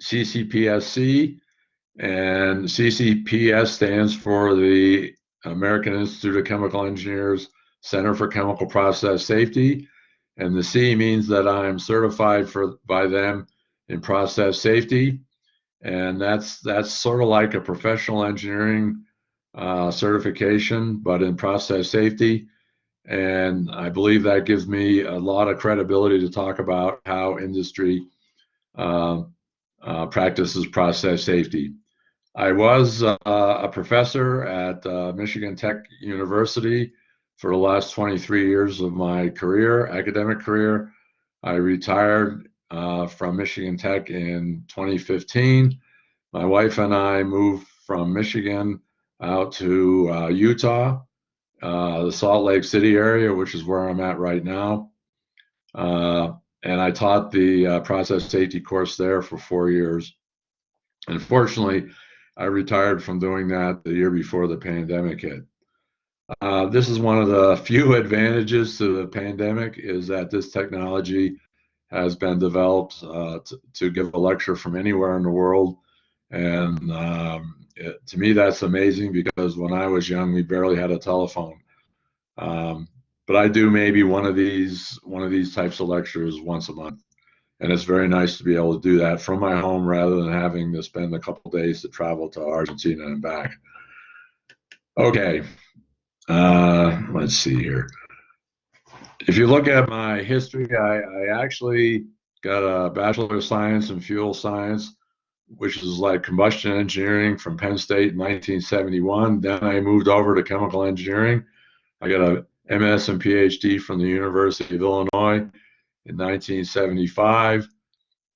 CCPSC, and CCPS stands for the American Institute of Chemical Engineers Center for Chemical Process Safety, and the C means that I'm certified by them in process safety, and that's sort of like a professional engineering certification, but in process safety. And I believe that gives me a lot of credibility to talk about how industry uh, practices process safety. I was a professor at Michigan Tech University for the last 23 years of my career, academic career. I retired from Michigan Tech in 2015. My wife and I moved from Michigan out to Utah, the Salt Lake City area, which is where I'm at right now. And I taught the process safety course there for 4 years. Unfortunately, I retired from doing that the year before the pandemic hit. This is one of the few advantages to the pandemic is that this technology has been developed to give a lecture from anywhere in the world. And to me, that's amazing because when I was young, we barely had a telephone. Um, but I do maybe one of these types of lectures once a month, and it's very nice to be able to do that from my home rather than having to spend a couple days to travel to Argentina and back. Okay, let's see here. If you look at my history, I actually got a Bachelor of Science in Fuel Science, which is like combustion engineering from Penn State in 1971. Then I moved over to chemical engineering. I got a MS and PhD from the University of Illinois in 1975.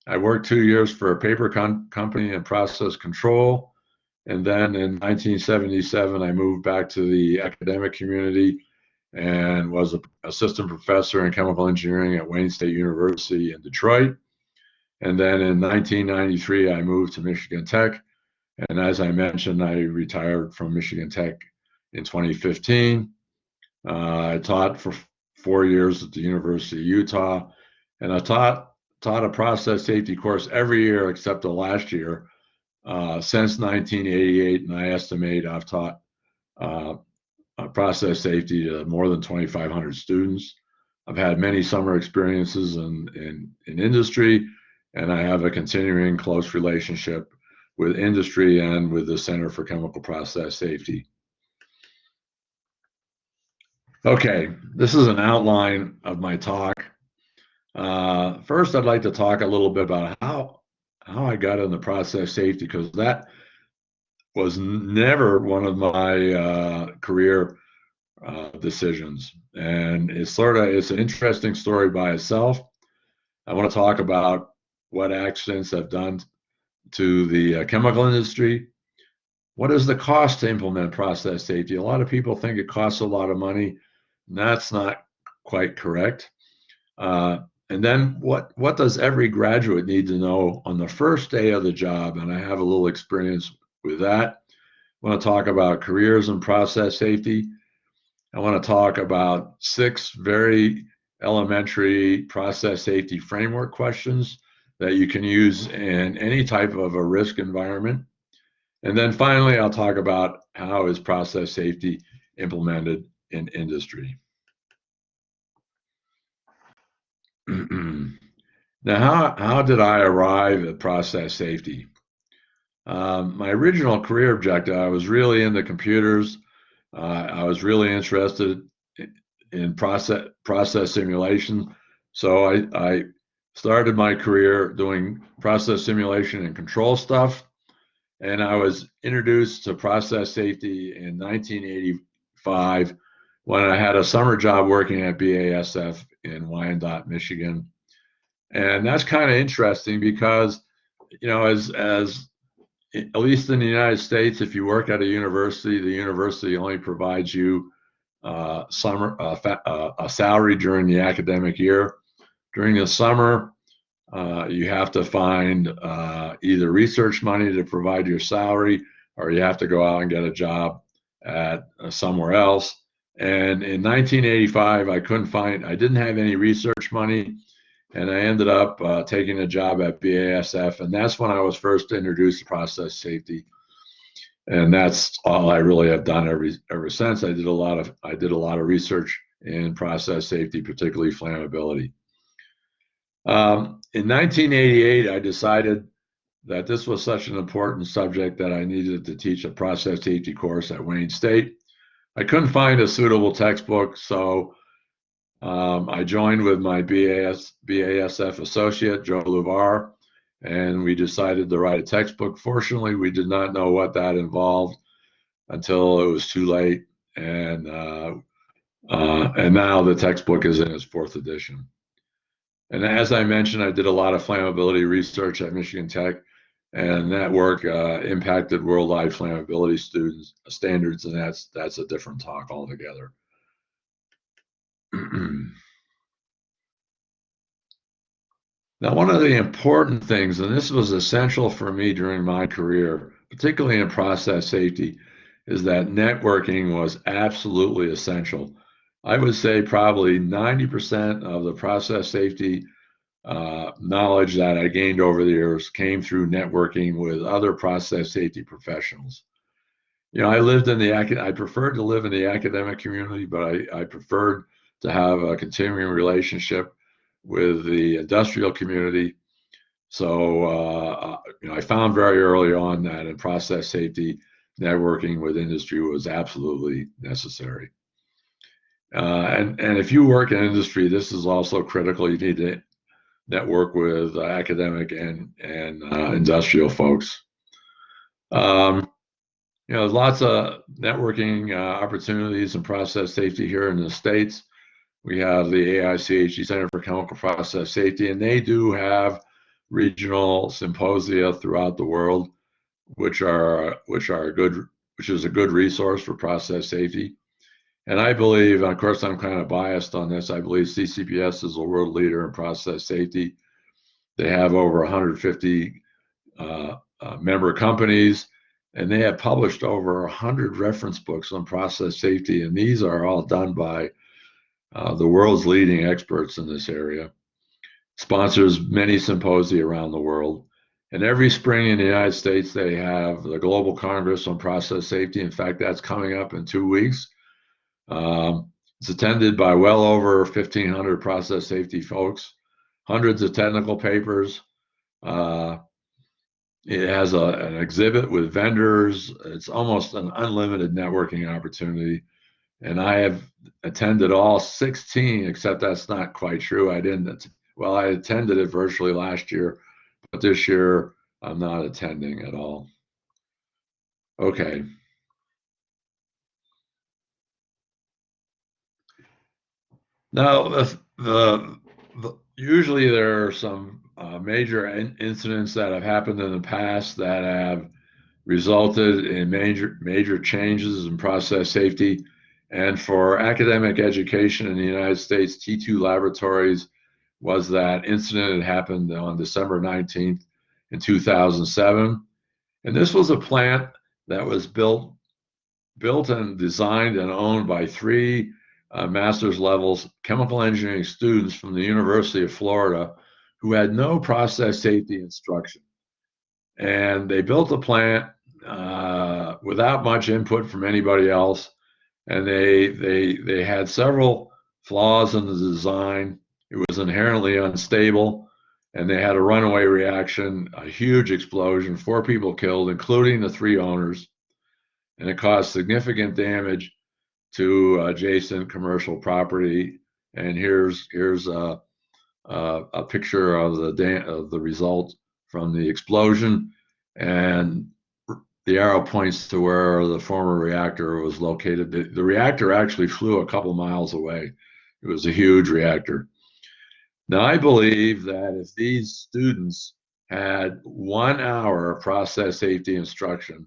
I worked 2 years for a paper company in process control. And then in 1977, I moved back to the academic community and was an assistant professor in chemical engineering at Wayne State University in Detroit. And then in 1993, I moved to Michigan Tech. And as I mentioned, I retired from Michigan Tech in 2015. I taught for 4 years at the University of Utah, and I taught a process safety course every year except the last year since 1988, and I estimate I've taught process safety to more than 2,500 students. I've had many summer experiences in industry, and I have a continuing close relationship with industry and with the Center for Chemical Process Safety. Okay, this is an outline of my talk. First, I'd like to talk a little bit about how I got into process safety, because that was never one of my career decisions, and it's an interesting story by itself. I want to talk about what accidents have done to the chemical industry. What is the cost to implement process safety? A lot of people think it costs a lot of money. And that's not quite correct. And then what does every graduate need to know on the first day of the job? And I have a little experience with that. I want to talk about careers in process safety. I want to talk about 6 very elementary process safety framework questions that you can use in any type of a risk environment. And then finally, I'll talk about how is process safety implemented in industry. Now, how did I arrive at process safety? My original career objective, I was really into computers. I was really interested in process simulation. So I started my career doing process simulation and control stuff. And I was introduced to process safety in 1985 when I had a summer job working at BASF in Wyandotte, Michigan. And that's kind of interesting because, as at least in the United States, if you work at a university, the university only provides you a salary during the academic year. During the summer, you have to find either research money to provide your salary, or you have to go out and get a job at somewhere else. And in 1985, I didn't have any research money, and I ended up taking a job at BASF, and that's when I was first introduced to process safety. And that's all I really have done ever since. I did a lot of research in process safety, particularly flammability. In 1988, I decided that this was such an important subject that I needed to teach a process safety course at Wayne State. I couldn't find a suitable textbook, so I joined with my BASF associate, Joe Luvar, and we decided to write a textbook. Fortunately, we did not know what that involved until it was too late, and now the textbook is in its fourth edition. And as I mentioned, I did a lot of flammability research at Michigan Tech, and that work impacted worldwide flammability standards, and that's a different talk altogether. Now, one of the important things, and this was essential for me during my career, particularly in process safety, is that networking was absolutely essential. I would say probably 90% of the process safety knowledge that I gained over the years came through networking with other process safety professionals. You know, I preferred to live in the academic community, but I preferred to have a continuing relationship with the industrial community. So, you know, I found very early on that in process safety, networking with industry was absolutely necessary. And if you work in industry, this is also critical. You need to network with academic and industrial folks. You know, there's lots of networking opportunities in process safety here in the States. We have the AICHE Center for Chemical Process Safety, and they do have regional symposia throughout the world, which is a good resource for process safety. And I believe, of course, I'm kind of biased on this. I believe CCPS is a world leader in process safety. They have over 150 member companies, and they have published over 100 reference books on process safety, and these are all done by the world's leading experts in this area. Sponsors many symposia around the world. And every spring in the United States, they have the Global Congress on Process Safety. In fact, that's coming up in 2 weeks. It's attended by well over 1,500 process safety folks, hundreds of technical papers. It has an exhibit with vendors. It's almost an unlimited networking opportunity. And I have attended all 16, except that's not quite true. I attended it virtually last year, but this year I'm not attending at all. Okay. Now, usually there are some major incidents that have happened in the past that have resulted in major changes in process safety. And for academic education in the United States, T2 Laboratories was that incident. It happened on December 19th in 2007. And this was a plant that was built and designed and owned by 3 master's levels chemical engineering students from the University of Florida who had no process safety instruction. And they built the plant without much input from anybody else. And they had several flaws in the design. It was inherently unstable, and they had a runaway reaction, a huge explosion, 4 people killed, including the 3 owners, and it caused significant damage to adjacent commercial property. And here's a picture of the result from the explosion, and the arrow points to where the former reactor was located. The reactor actually flew a couple miles away. It was a huge reactor. Now, I believe that if these students had 1 hour of process safety instruction,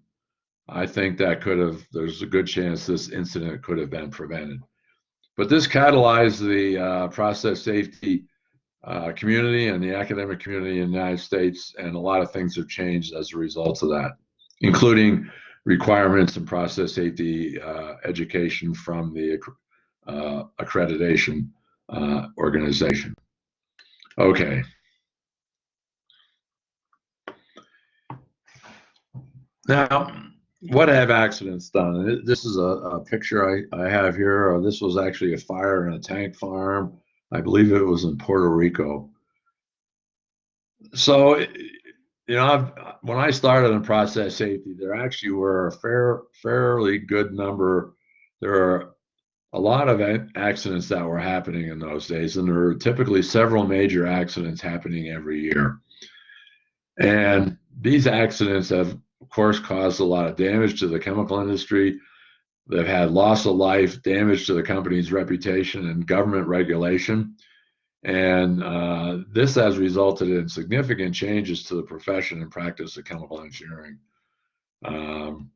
I think there's a good chance this incident could have been prevented. But this catalyzed the process safety community and the academic community in the United States, and a lot of things have changed as a result of that, including requirements and process safety education from the accreditation organization. Okay. Now, what have accidents done? This is a picture I have here. This was actually a fire in a tank farm. I believe it was in Puerto Rico. So, when I started in process safety, there actually were a fairly good number. There are a lot of accidents that were happening in those days, and there were typically several major accidents happening every year. And these accidents have, of course, caused a lot of damage to the chemical industry. They've had loss of life, damage to the company's reputation, and government regulation. And this has resulted in significant changes to the profession and practice of chemical engineering. Um,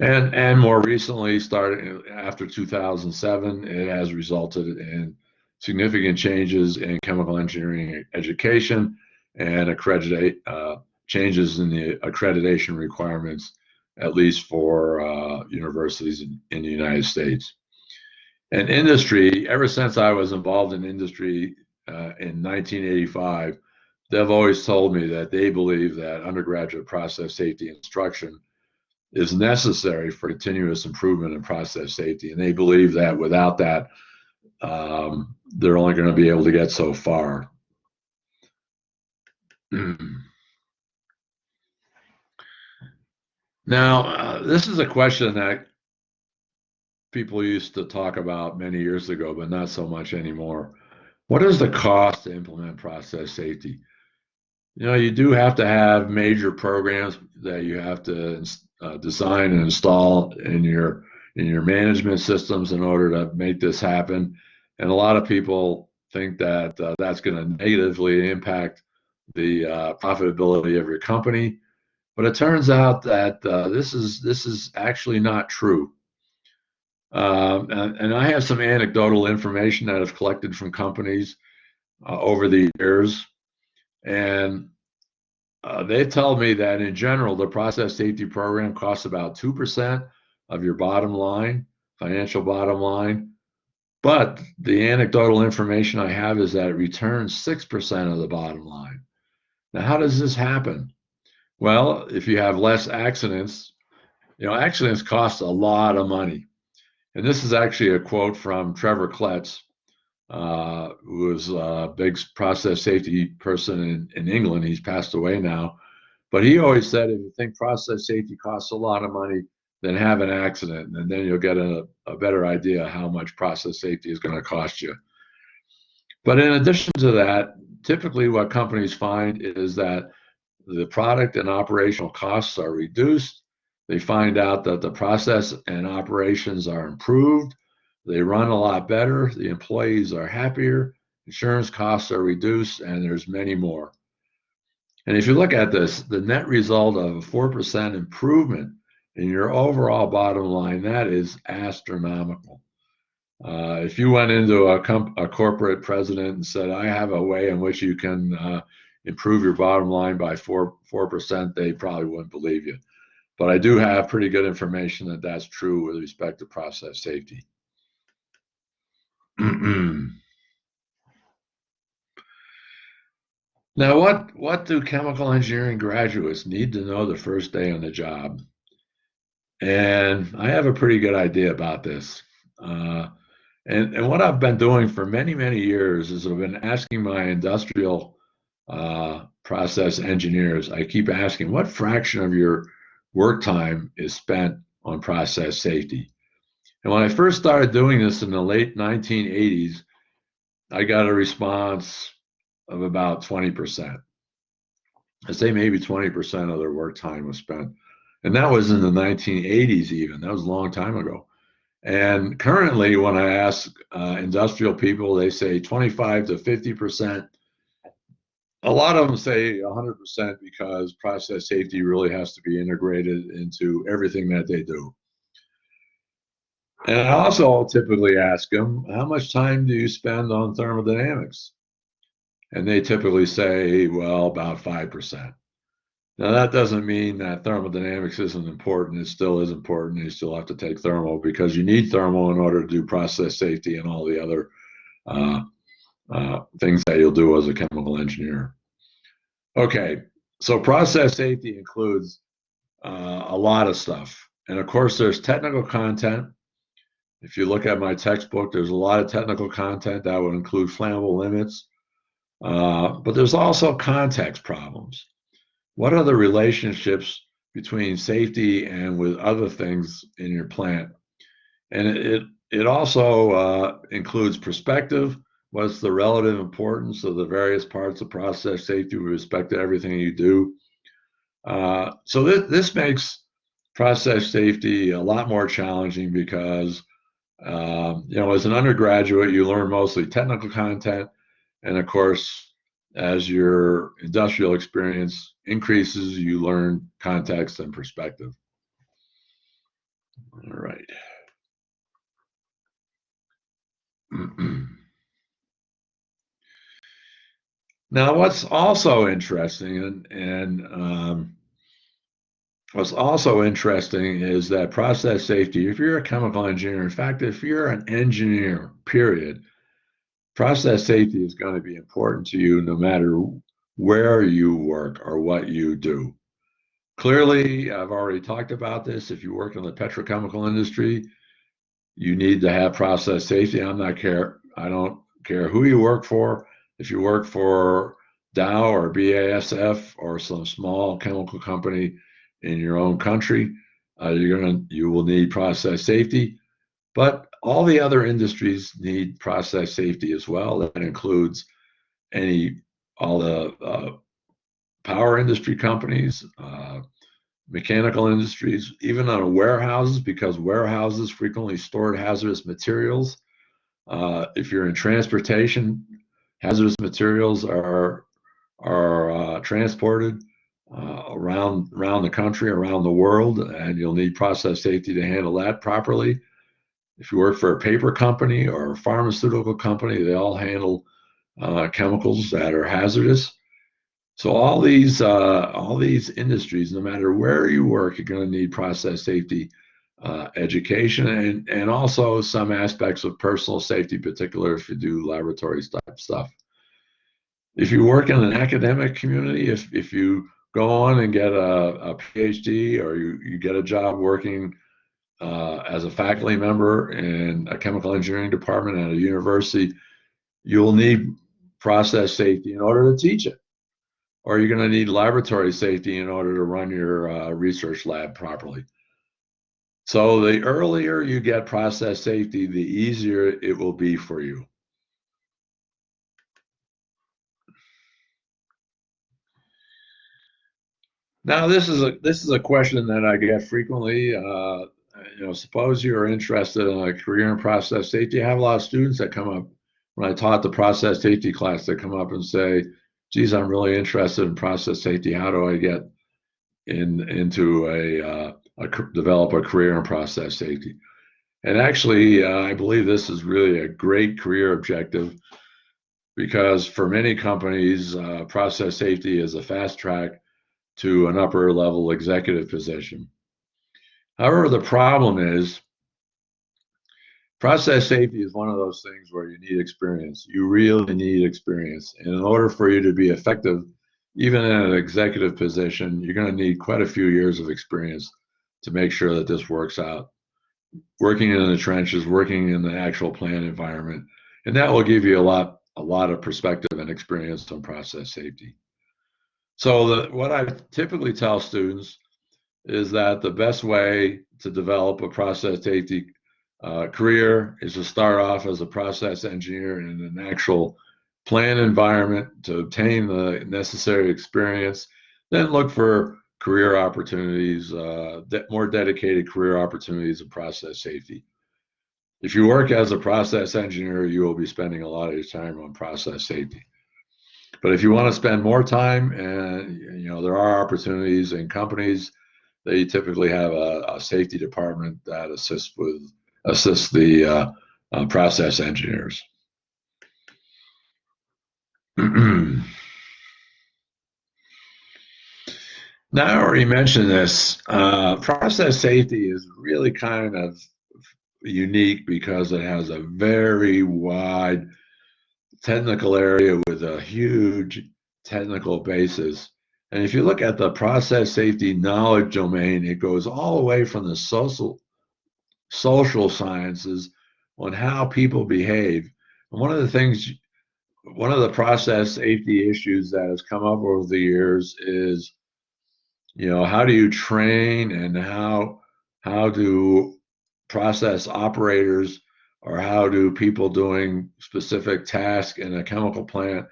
and more recently, starting after 2007, it has resulted in significant changes in chemical engineering education and changes in the accreditation requirements, at least for universities in the United States. And industry, ever since I was involved in industry in 1985, they've always told me that they believe that undergraduate process safety instruction is necessary for continuous improvement in process safety. And they believe that without that, they're only going to be able to get so far. Now, this is a question that people used to talk about many years ago, but not so much anymore. What is the cost to implement process safety? You do have to have major programs that you have to design and install in your management systems in order to make this happen. And a lot of people think that that's going to negatively impact the profitability of your company. But it turns out that this is actually not true. And I have some anecdotal information that I've collected from companies over the years, and they tell me that in general, the process safety program costs about 2% of your bottom line, financial bottom line. But the anecdotal information I have is that it returns 6% of the bottom line. Now, how does this happen? Well, if you have less accidents, accidents cost a lot of money. And this is actually a quote from Trevor Kletz, who was a big process safety person in England. He's passed away now. But he always said, if you think process safety costs a lot of money, then have an accident, and then you'll get a better idea how much process safety is going to cost you. But in addition to that, typically what companies find is that the product and operational costs are reduced. They find out that the process and operations are improved. They run a lot better. The employees are happier. Insurance costs are reduced, and there's many more. And if you look at this, the net result of a 4% improvement in your overall bottom line, that is astronomical. If you went into a corporate president and said, I have a way in which you can improve your bottom line by 4%, they probably wouldn't believe you. But I do have pretty good information that that's true with respect to process safety. Now, what do chemical engineering graduates need to know the first day on the job? And I have a pretty good idea about this. And what I've been doing for many, many years is I've been asking my industrial process engineers, I keep asking, what fraction of your work time is spent on process safety? And when I first started doing this in the late 1980s, I got a response of about 20%. I say maybe 20% of their work time was spent. And that was in the 1980s, even. That was a long time ago. And currently, when I ask industrial people, they say 25 to 50%. A lot of them say 100% because process safety really has to be integrated into everything that they do. And I also typically ask them, how much time do you spend on thermodynamics? And they typically say, well, about 5%. Now, that doesn't mean that thermodynamics isn't important. It still is important. You still have to take thermal because you need thermal in order to do process safety and all the other things that you'll do as a chemical engineer. Okay, so process safety includes a lot of stuff. And of course, there's technical content. If you look at my textbook, there's a lot of technical content that would include flammable limits. But there's also context problems. What are the relationships between safety and with other things in your plant? And it also includes perspective. What's the relative importance of the various parts of process safety with respect to everything you do? So this makes process safety a lot more challenging because as an undergraduate, you learn mostly technical content, and of course, as your industrial experience increases, you learn context and perspective. All right. Now, what's also interesting, what's also interesting is that process safety, if you're a chemical engineer, in fact, if you're an engineer, period, process safety is going to be important to you no matter where you work or what you do. Clearly, I've already talked about this. If you work in the petrochemical industry, you need to have process safety. I don't care who you work for. If you work for Dow or BASF or some small chemical company in your own country, you will need process safety. But all the other industries need process safety as well. That includes all the power industry companies, mechanical industries, even on warehouses, because warehouses frequently store hazardous materials. If you're in transportation, hazardous materials are transported around the country, around the world, and you'll need process safety to handle that properly. If you work for a paper company or a pharmaceutical company, they all handle chemicals that are hazardous. So all these industries, no matter where you work, you're going to need process safety education and also some aspects of personal safety, particularly if you do laboratory type stuff. If you work in an academic community, if you go on and get a PhD or you get a job working as a faculty member in a chemical engineering department at a university, you'll need process safety in order to teach it. Or you're going to need laboratory safety in order to run your research lab properly. So the earlier you get process safety, the easier it will be for you. Now, this is a question that I get frequently. Suppose you're interested in a career in process safety. I have a lot of students that come up when I taught the process safety class. They come up and say, "Geez, I'm really interested in process safety. How do I get into develop a career in process safety?" And actually, I believe this is really a great career objective because for many companies, process safety is a fast track to an upper level executive position. However, the problem is process safety is one of those things where you need experience. You really need experience. And in order for you to be effective, even in an executive position, you're going to need quite a few years of experience to make sure that this works out. Working in the trenches, working in the actual plant environment, and that will give you a lot of perspective and experience on process safety. So what I typically tell students is that the best way to develop a process safety career is to start off as a process engineer in an actual plant environment to obtain the necessary experience, then look for career opportunities, more dedicated career opportunities in process safety. If you work as a process engineer, you will be spending a lot of your time on process safety. But if you want to spend more time, and there are opportunities in companies, they typically have a safety department that assists the process engineers. Now, I already mentioned this. Process safety is really kind of unique because it has a very wide technical area with a huge technical basis. And if you look at the process safety knowledge domain, it goes all the way from the social sciences on how people behave. And one of the process safety issues that has come up over the years is, how do you train and how do process operators or how do people doing specific tasks in a chemical plant,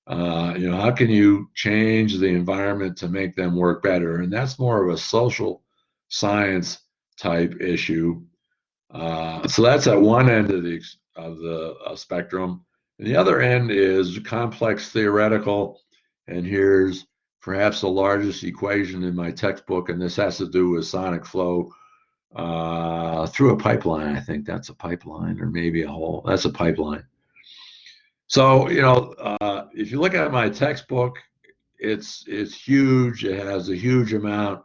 how can you change the environment to make them work better? And that's more of a social science type issue. So that's at one end of the spectrum. And the other end is complex theoretical. And here's perhaps the largest equation in my textbook, and this has to do with sonic flow through a pipeline. I think that's a pipeline, or maybe a hole. That's a pipeline. So, if you look at my textbook, it's huge. It has a huge amount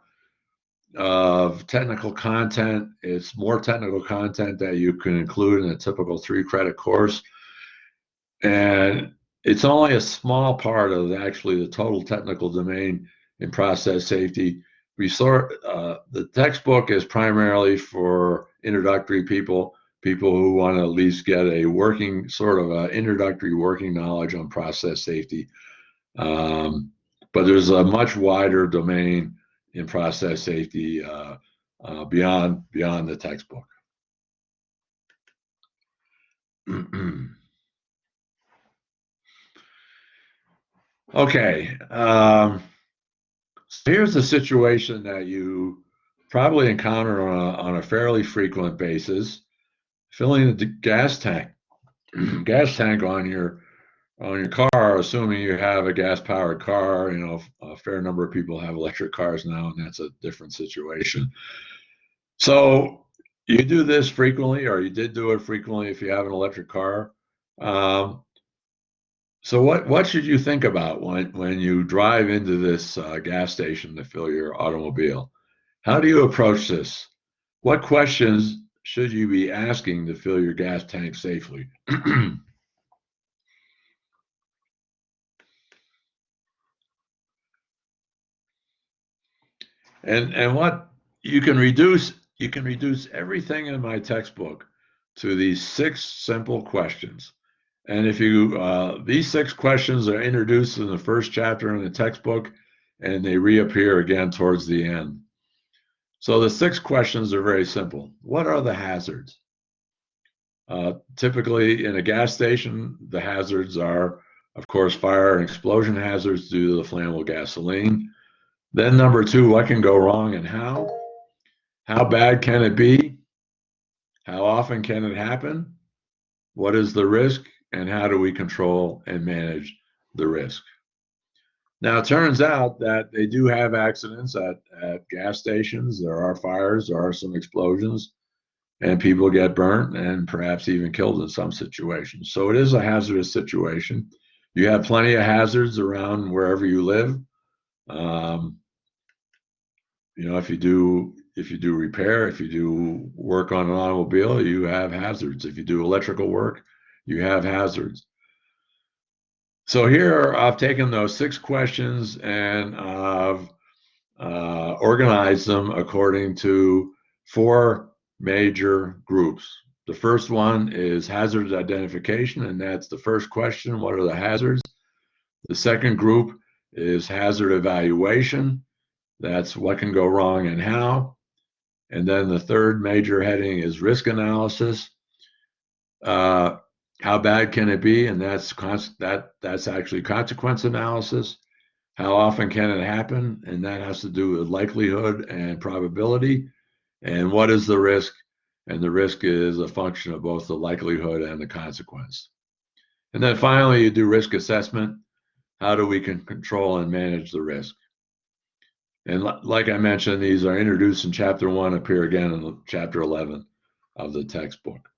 of technical content. It's more technical content that you can include in a typical 3-credit course. And it's only a small part of actually the total technical domain in process safety. The textbook is primarily for introductory people who want to at least get a working sort of a introductory working knowledge on process safety. But there's a much wider domain in process safety beyond the textbook. Okay, so here's a situation that you probably encounter on a fairly frequent basis: filling the gas tank on your car, assuming you have a gas-powered car. A fair number of people have electric cars now, and that's a different situation. So you do this frequently, or you did do it frequently if you have an electric car. So what should you think about when you drive into this gas station to fill your automobile? How do you approach this? What questions should you be asking to fill your gas tank safely? And what you can reduce everything in my textbook to these 6 simple questions. And if these 6 questions are introduced in the first chapter in the textbook, and they reappear again towards the end. So the 6 questions are very simple. What are the hazards? Typically in a gas station, the hazards are, of course, fire and explosion hazards due to the flammable gasoline. Then number 2, what can go wrong and how? How bad can it be? How often can it happen? What is the risk? And how do we control and manage the risk? Now, it turns out that they do have accidents at gas stations. There are fires, there are some explosions, and people get burnt and perhaps even killed in some situations. So it is a hazardous situation. You have plenty of hazards around wherever you live. If you do repair, if you do work on an automobile, you have hazards. If you do electrical work, you have hazards. So here I've taken those 6 questions and I've organized them according to 4 major groups. The first one is hazard identification, and that's the first question: what are the hazards? The second group is hazard evaluation. That's what can go wrong and how. And then the third major heading is risk analysis. How bad can it be? And that's actually consequence analysis. How often can it happen? And that has to do with likelihood and probability. And what is the risk? And the risk is a function of both the likelihood and the consequence. And then finally, you do risk assessment. How do we control and manage the risk? And like I mentioned, these are introduced in chapter 1, appear again in chapter 11 of the textbook.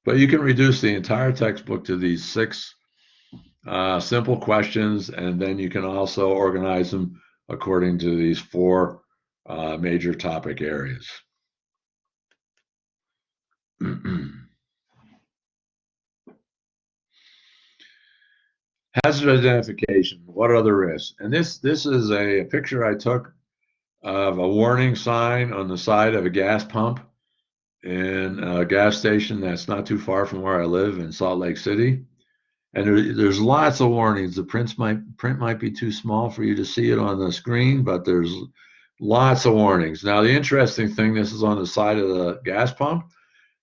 But you can reduce the entire textbook to these 6 simple questions, and then you can also organize them according to these 4 major topic areas. Hazard identification. What are the risks? And this is a picture I took of a warning sign on the side of a gas pump in a gas station that's not too far from where I live in Salt Lake City. And there's lots of warnings. The print might be too small for you to see it on the screen, but there's lots of warnings. Now, the interesting thing, this is on the side of the gas pump.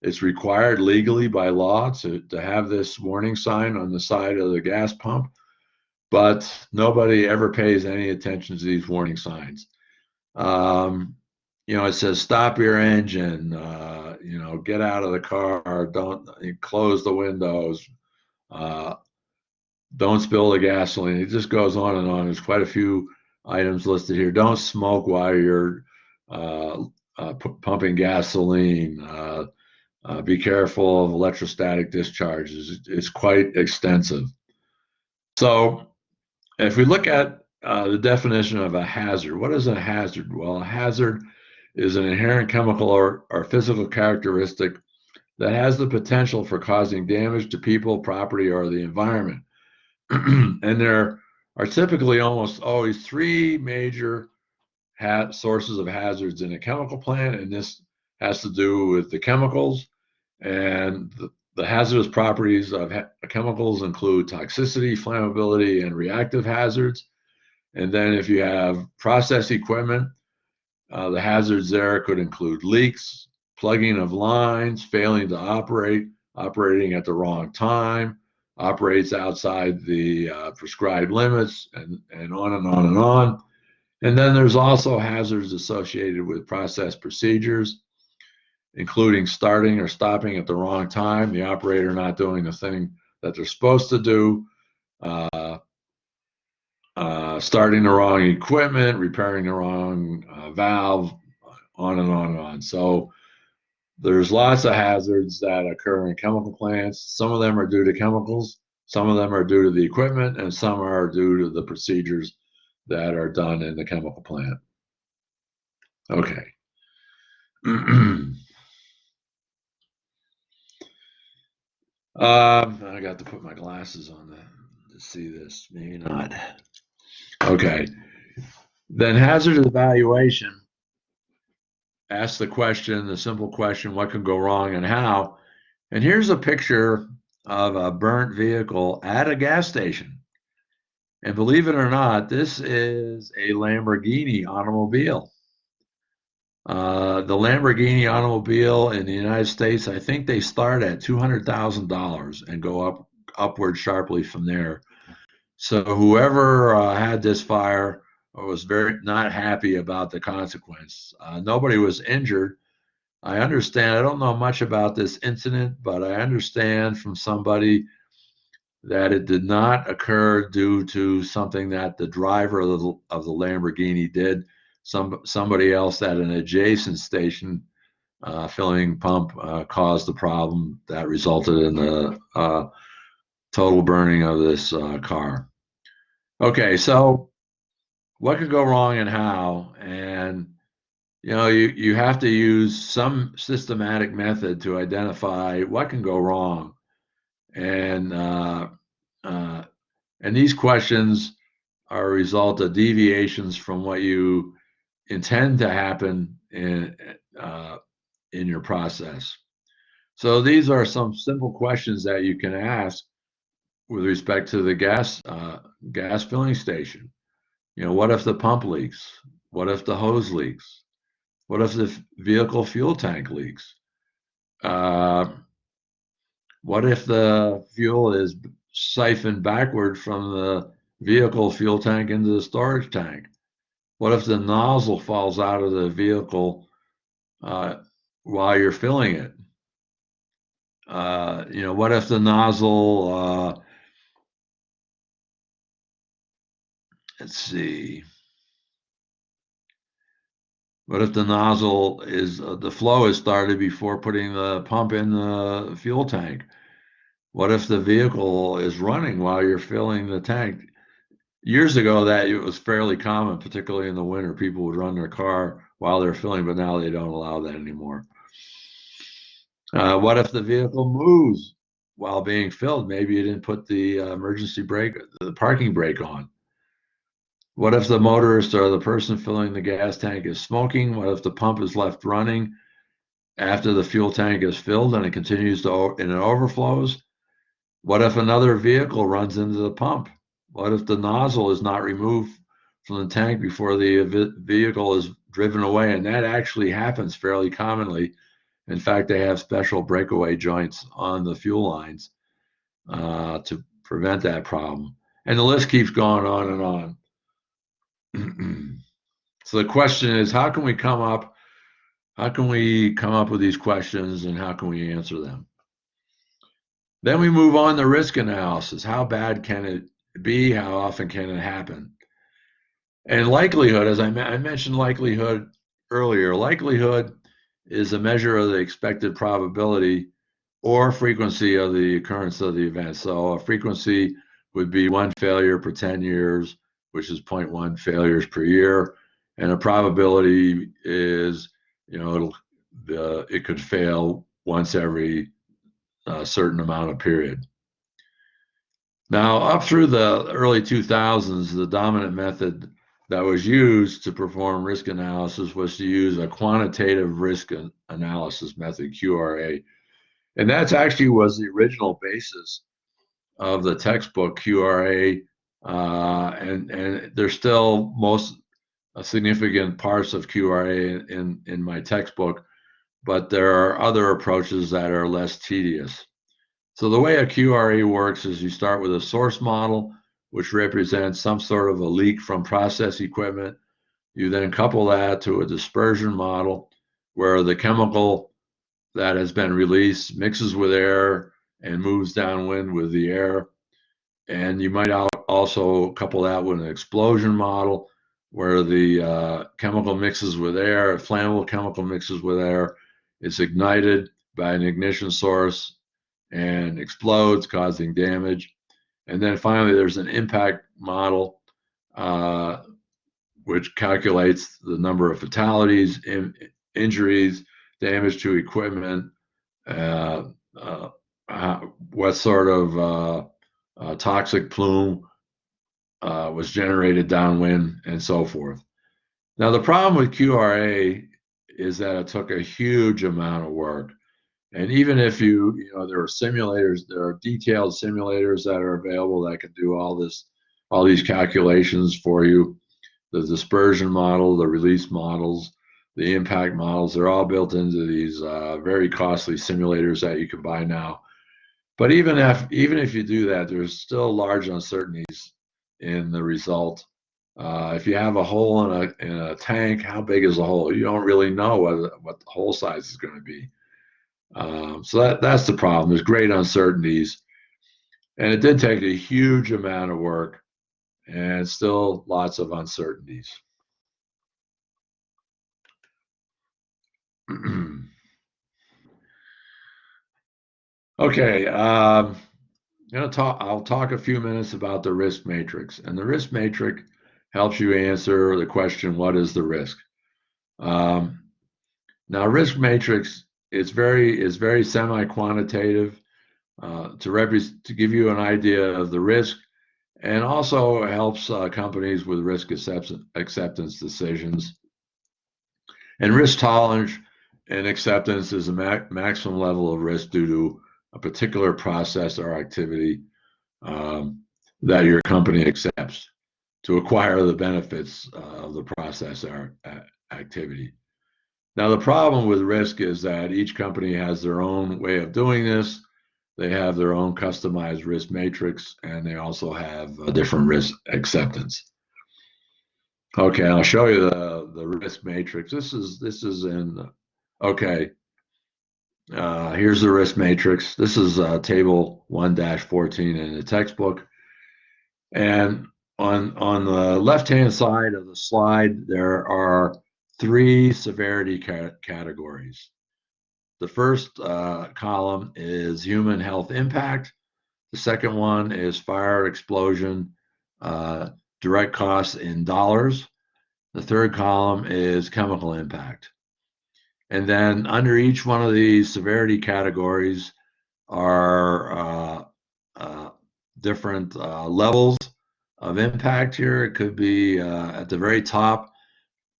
It's required legally by law to have this warning sign on the side of the gas pump, but nobody ever pays any attention to these warning signs. You know, it says stop your engine, you know, get out of the car, don't close the windows, uh, don't spill the gasoline. It just goes on and on. There's quite a few items listed here. Don't smoke while you're pumping gasoline. Be careful of electrostatic discharges. It's quite extensive. So if we look at the definition of a hazard, what is a hazard? Well, a hazard is an inherent chemical or physical characteristic that has the potential for causing damage to people, property, or the environment. And there are typically almost always three major sources of hazards in a chemical plant, and this has to do with the chemicals. And the hazardous properties of chemicals include toxicity, flammability, and reactive hazards. And then if you have process equipment, the hazards there could include leaks, plugging of lines, failing to operate, operating at the wrong time, operates outside the prescribed limits, and on and on and on. And then there's also hazards associated with process procedures, including starting or stopping at the wrong time, the operator not doing the thing that they're supposed to do, starting the wrong equipment, repairing the wrong valve, on and on and on. So there's lots of hazards that occur in chemical plants. Some of them are due to chemicals, some of them are due to the equipment, and some are due to the procedures that are done in the chemical plant. Okay. I got to put my glasses on to see this. Maybe not. Okay. Then hazard evaluation asks the question, the simple question, what can go wrong and how? And here's a picture of a burnt vehicle at a gas station. And believe it or not, this is a Lamborghini automobile. The Lamborghini automobile in the United States, I think they start at $200,000 and go upward sharply from there. So whoever had this fire was very not happy about the consequence. Nobody was injured. I understand. I don't know much about this incident, but I understand from somebody that it did not occur due to something that the driver of the Lamborghini did. Somebody else at an adjacent station filling pump caused the problem that resulted in the total burning of this car. Okay, so what could go wrong and how? And you know, you have to use some systematic method to identify what can go wrong. And these questions are a result of deviations from what you intend to happen in your process. So these are some simple questions that you can ask with respect to the gas filling station. You know, what if the pump leaks? What if the hose leaks? What if the vehicle fuel tank leaks? What if the fuel is siphoned backward from the vehicle fuel tank into the storage tank? What if the nozzle falls out of the vehicle while you're filling it? You know, what if the nozzle, let's see, what if the nozzle is, the flow is started before putting the pump in the fuel tank? What if the vehicle is running while you're filling the tank? Years ago, that it was fairly common, particularly in the winter. People would run their car while they're filling, but now they don't allow that anymore. What if the vehicle moves while being filled, maybe you didn't put the emergency brake, the parking brake on. What if the motorist or the person filling the gas tank is smoking? What if the pump is left running after the fuel tank is filled and it continues to and it overflows? What if another vehicle runs into the pump? What if the nozzle is not removed from the tank before the vehicle is driven away? And that actually happens fairly commonly. In fact, they have special breakaway joints on the fuel lines to prevent that problem. And the list keeps going on and on. So the question is, how can we come up with these questions and how can we answer them? Then we move on to risk analysis. How bad can it be? How often can it happen? And likelihood, as I mentioned likelihood earlier, likelihood is a measure of the expected probability or frequency of the occurrence of the event. So a frequency would be 1 failure per 10 years, which is 0.1 failures per year. And a probability is, it could fail once every certain amount of period. Now, up through the early 2000s, the dominant method that was used to perform risk analysis was to use a quantitative risk analysis method, QRA. And that actually was the original basis of the textbook QRA. And there's still most significant parts of QRA in my textbook, but there are other approaches that are less tedious. So the way a QRA works is you start with a source model, which represents some sort of a leak from process equipment. You then couple that to a dispersion model where the chemical that has been released mixes with air and moves downwind with the air. And you might also couple that with an explosion model where the chemical mixes with air, flammable chemical mixes with air, it's ignited by an ignition source and explodes, causing damage. And then finally, there's an impact model, which calculates the number of fatalities, injuries, damage to equipment, what sort of toxic plume was generated downwind, and so forth. Now, the problem with QRA is that it took a huge amount of work. And even if there are simulators, there are detailed simulators that are available that can do all these calculations for you. The dispersion model, the release models, the impact models, they're all built into these very costly simulators that you can buy now. But even if you do that, there's still large uncertainties in the result. If you have a hole in a tank, how big is the hole? You don't really know what the hole size is going to be. So that's the problem. There's great uncertainties. And it did take a huge amount of work and still lots of uncertainties. Okay, I'll talk a few minutes about the risk matrix. And the risk matrix helps you answer the question, what is the risk? Now, risk matrix is very semi-quantitative to give you an idea of the risk, and also helps companies with risk acceptance decisions. And risk tolerance and acceptance is a maximum level of risk due to a particular process or activity that your company accepts to acquire the benefits of the process or activity. Now, the problem with risk is that each company has their own way of doing this. They have their own customized risk matrix, and they also have a different risk acceptance. Okay, I'll show you the risk matrix. This is in, okay. Here's the risk matrix. This is table 1-14 in the textbook. And on the left-hand side of the slide, there are 3 severity categories. The first column is human health impact. The second one is fire, explosion, direct costs in dollars. The third column is chemical impact. And then under each one of these severity categories are different levels of impact here. It could be at the very top.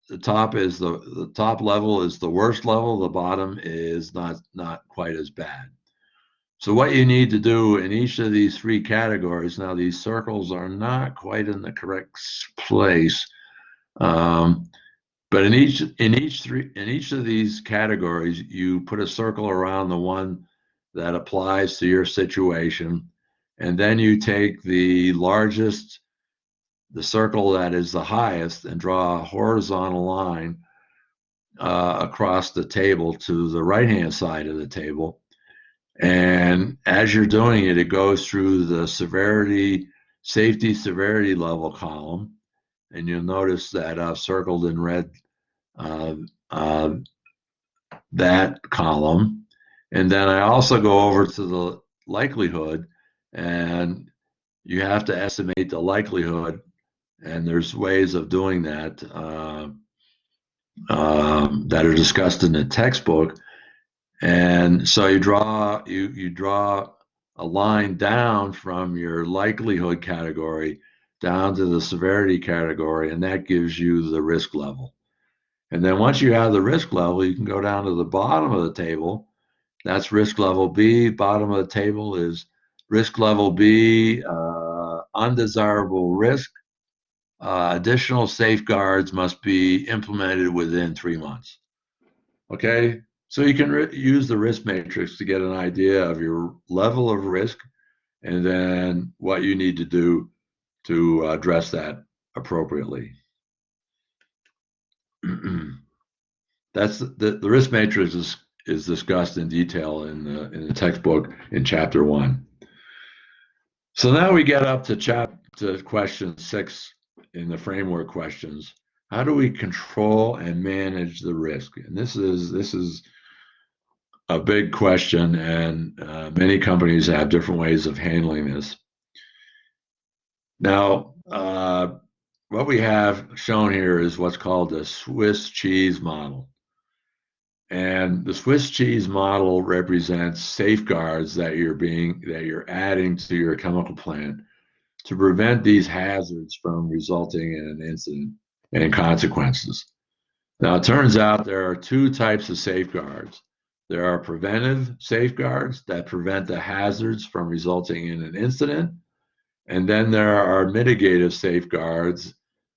The top is the top level is the worst level. The bottom is not quite as bad. So what you need to do in each of these three categories, now these circles are not quite in the correct place, but in each of these categories, you put a circle around the one that applies to your situation, and then you take the circle that is the highest, and draw a horizontal line across the table to the right-hand side of the table. And as you're doing it, it goes through the safety severity level column. And you'll notice that I've circled in red that column. And then I also go over to the likelihood, and you have to estimate the likelihood. And there's ways of doing that that are discussed in the textbook. And so you draw a line down from your likelihood category down to the severity category, and that gives you the risk level. And then once you have the risk level, you can go down to the bottom of the table. That's risk level B. Bottom of the table is risk level B, undesirable risk. Additional safeguards must be implemented within 3 months. Okay, so you can use the risk matrix to get an idea of your level of risk and then what you need to do to address that appropriately. That's the risk matrix is discussed in detail in the textbook in chapter 1. So now we get up to question 6 in the framework questions. How do we control and manage the risk? And this is a big question, and many companies have different ways of handling this. Now, what we have shown here is what's called the Swiss cheese model. And the Swiss cheese model represents safeguards that you're adding to your chemical plant to prevent these hazards from resulting in an incident and consequences. Now, it turns out there are 2 types of safeguards. There are preventive safeguards that prevent the hazards from resulting in an incident. And then there are mitigative safeguards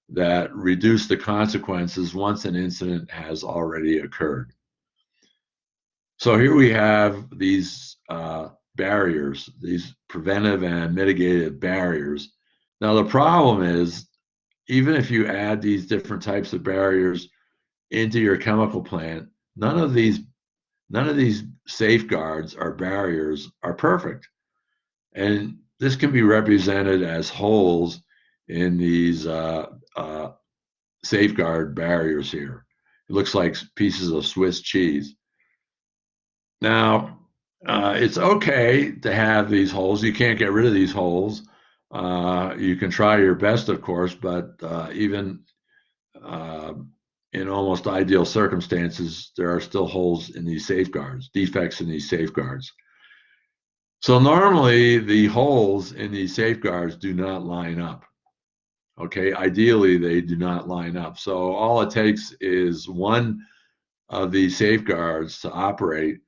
that reduce the consequences once an incident has already occurred. So here we have these barriers, these preventive and mitigative barriers. Now the problem is, even if you add these different types of barriers into your chemical plant, none of these safeguards or barriers are perfect. And this can be represented as holes in these safeguard barriers here. It looks like pieces of Swiss cheese. Now, it's okay to have these holes. You can't get rid of these holes. You can try your best, of course, but even in almost ideal circumstances, there are still holes in these safeguards, defects in these safeguards. So normally the holes in these safeguards do not line up. Okay, ideally they do not line up. So all it takes is one of these safeguards to operate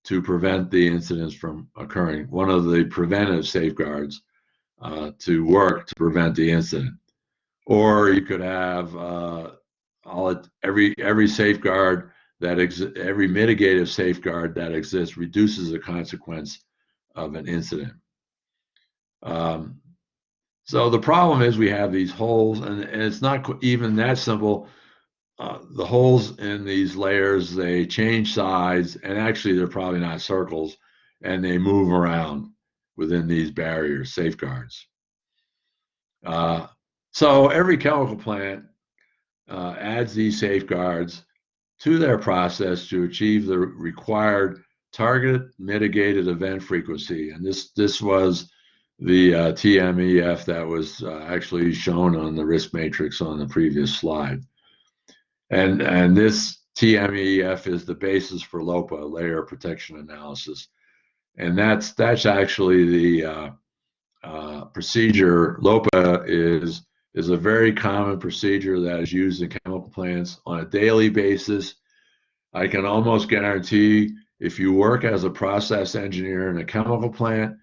to prevent the incidents from occurring. One of the preventive safeguards to work to prevent the incident. Or you could have every safeguard every mitigative safeguard that exists reduces the consequence of an incident. So the problem is we have these holes, and it's not even that simple. The holes in these layers, they change size, and actually they're probably not circles, and they move around within these barriers, safeguards. So every chemical plant adds these safeguards to their process to achieve the required target mitigated event frequency. And this was the TMEF that was actually shown on the risk matrix on the previous slide. And this TMEF is the basis for LOPA, layer protection analysis. and that's actually the procedure. LOPA is a very common procedure that is used in chemical plants on a daily basis. I can almost guarantee if you work as a process engineer in a chemical plant,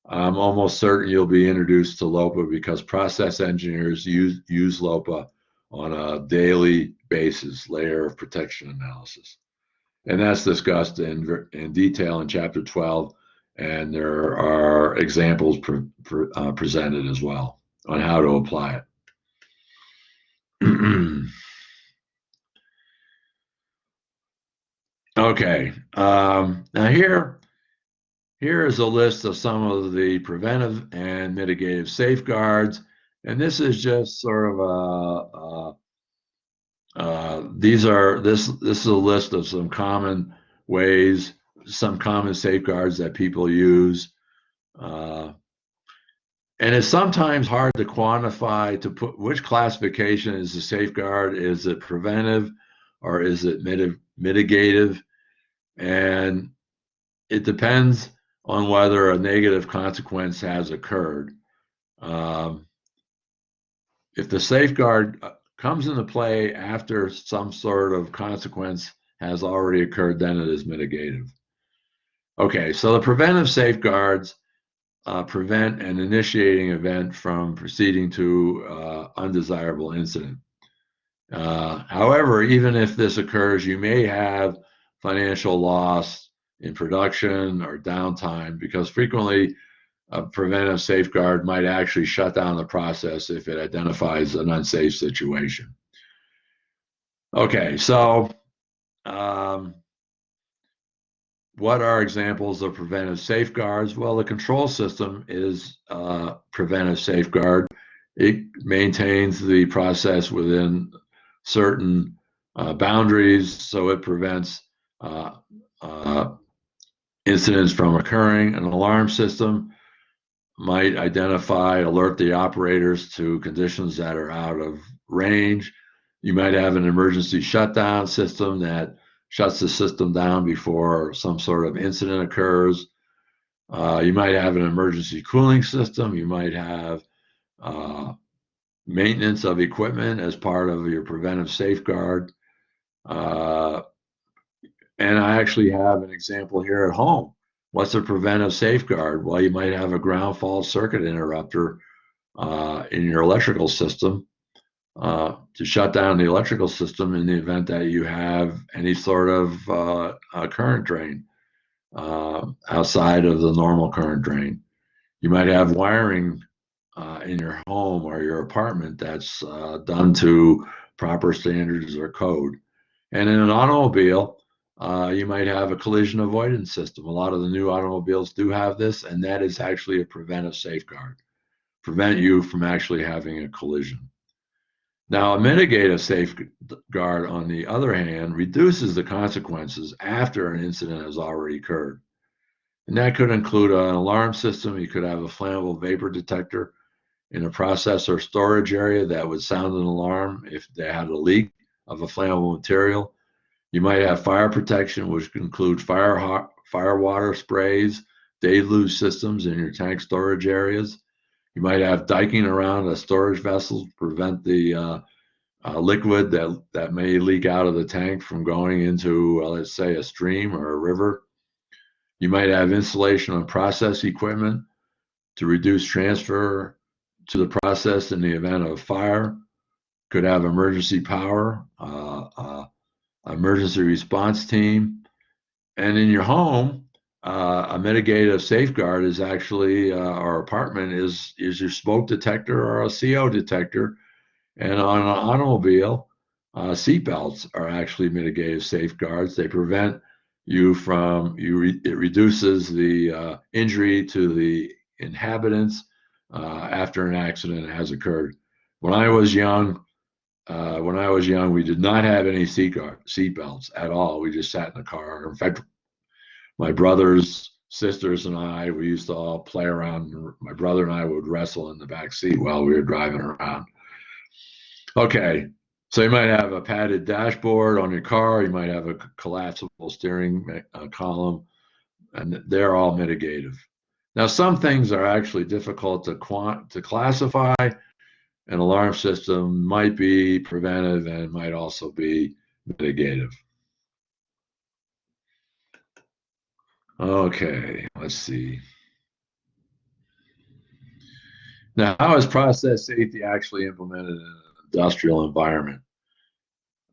I'm almost certain you'll be introduced to LOPA because process engineers use LOPA on a daily basis, layer of protection analysis. And that's discussed in detail in chapter 12, and there are examples presented as well on how to apply it. Okay, now here is a list of some of the preventive and mitigative safeguards, and this is just sort of this is a list of some common ways, some common safeguards that people use, and it's sometimes hard to quantify to put which classification is the safeguard. Is it preventive or is it mitigative? And it depends on whether a negative consequence has occurred. If the safeguard comes into play after some sort of consequence has already occurred, then it is mitigative. Okay, so the preventive safeguards prevent an initiating event from proceeding to undesirable incident. However, even if this occurs, you may have financial loss in production or downtime because frequently a preventive safeguard might actually shut down the process if it identifies an unsafe situation. Okay, so what are examples of preventive safeguards? Well, the control system is a preventive safeguard. It maintains the process within certain boundaries, so it prevents incidents from occurring. An alarm system might identify, alert the operators to conditions that are out of range. You might have an emergency shutdown system that shuts the system down before some sort of incident occurs. You might have an emergency cooling system. You might have maintenance of equipment as part of your preventive safeguard. And I actually have an example here at home. What's a preventive safeguard? Well, you might have a ground fault circuit interrupter in your electrical system to shut down the electrical system in the event that you have any sort of current drain outside of the normal current drain. You might have wiring in your home or your apartment that's done to proper standards or code. And in an automobile, you might have a collision avoidance system. A lot of the new automobiles do have this, and that is actually a preventive safeguard, prevent you from actually having a collision. Now, a mitigative safeguard, on the other hand, reduces the consequences after an incident has already occurred. And that could include an alarm system. You could have a flammable vapor detector in a process or storage area that would sound an alarm if they had a leak of a flammable material. You might have fire protection, which can include fire water sprays, deluge systems in your tank storage areas. You might have diking around a storage vessel to prevent the liquid that may leak out of the tank from going into, let's say, a stream or a river. You might have insulation on process equipment to reduce transfer to the process in the event of fire. Could have emergency power, emergency response team. And in your home, a mitigative safeguard is actually, our apartment is your smoke detector or a CO detector. And on an automobile, seat belts are actually mitigative safeguards. They prevent you from, it reduces the injury to the inhabitants after an accident has occurred. When I was young, we did not have any seat belts at all. We just sat in the car. In fact, my brothers, sisters, and I, we used to all play around. My brother and I would wrestle in the back seat while we were driving around. Okay, so you might have a padded dashboard on your car. You might have a collapsible steering column and they're all mitigative. Now, some things are actually difficult to classify. An alarm system might be preventive and might also be mitigative. Okay, let's see. Now, how is process safety actually implemented in an industrial environment?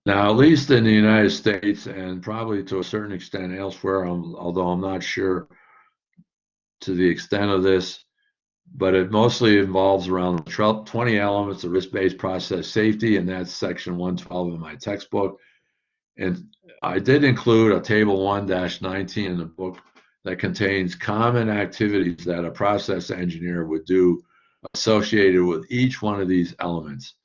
Now, at least in the United States and probably to a certain extent elsewhere, although I'm not sure to the extent of this, but it mostly involves around 20 elements of risk-based process safety, and that's section 112 in my textbook. And I did include a table 1-19 in the book that contains common activities that a process engineer would do associated with each one of these elements.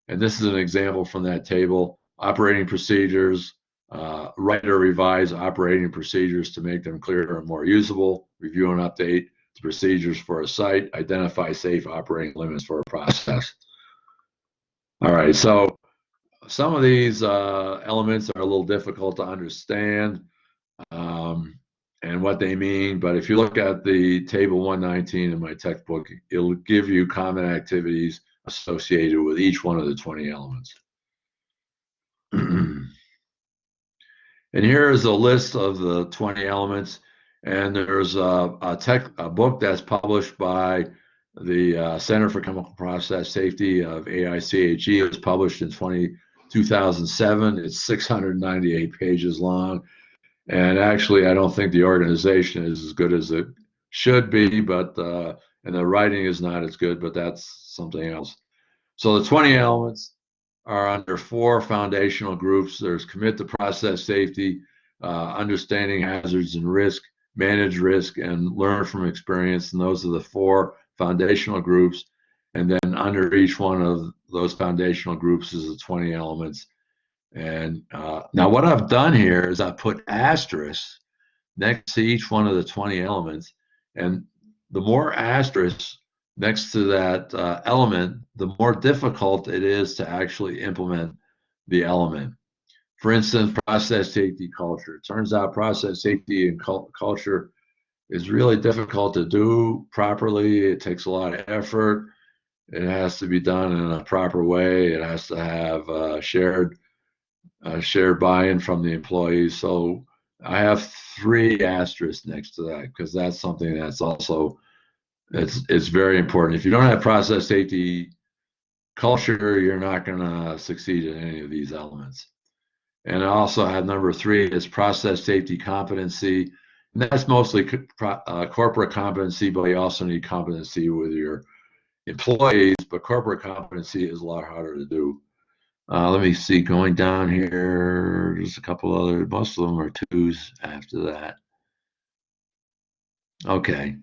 And this is an example from that table: operating procedures, write or revise operating procedures to make them clearer and more usable, review and update the procedures for a site, identify safe operating limits for a process. All right, so some of these elements are a little difficult to understand and what they mean, but if you look at the table 119 in my textbook, it'll give you common activities associated with each one of the 20 elements. And here is a list of the 20 elements, and there's a book that's published by the Center for Chemical Process Safety of AICHE. It was published in 2007. It's 698 pages long. And actually, I don't think the organization is as good as it should be, but and the writing is not as good, but that's something else. So the 20 elements are under 4 foundational groups. There's commit to process safety, understanding hazards and risk, manage risk, and learn from experience. And those are the 4 foundational groups. And then under each one of those foundational groups is the 20 elements. And now what I've done here is I've put asterisks next to each one of the 20 elements. And the more asterisks next to that element, the more difficult it is to actually implement the element. For instance, process safety culture. It turns out process safety and culture is really difficult to do properly. It takes a lot of effort. It has to be done in a proper way. It has to have shared buy-in from the employees. So I have 3 asterisks next to that because that's something that's also it's very important. If you don't have process safety culture, you're not going to succeed in any of these elements. And I also have number 3 is process safety competency. And that's mostly corporate competency, but you also need competency with your employees. But corporate competency is a lot harder to do. Let me see, going down here, there's a couple other, most of them are 2s after that. Okay.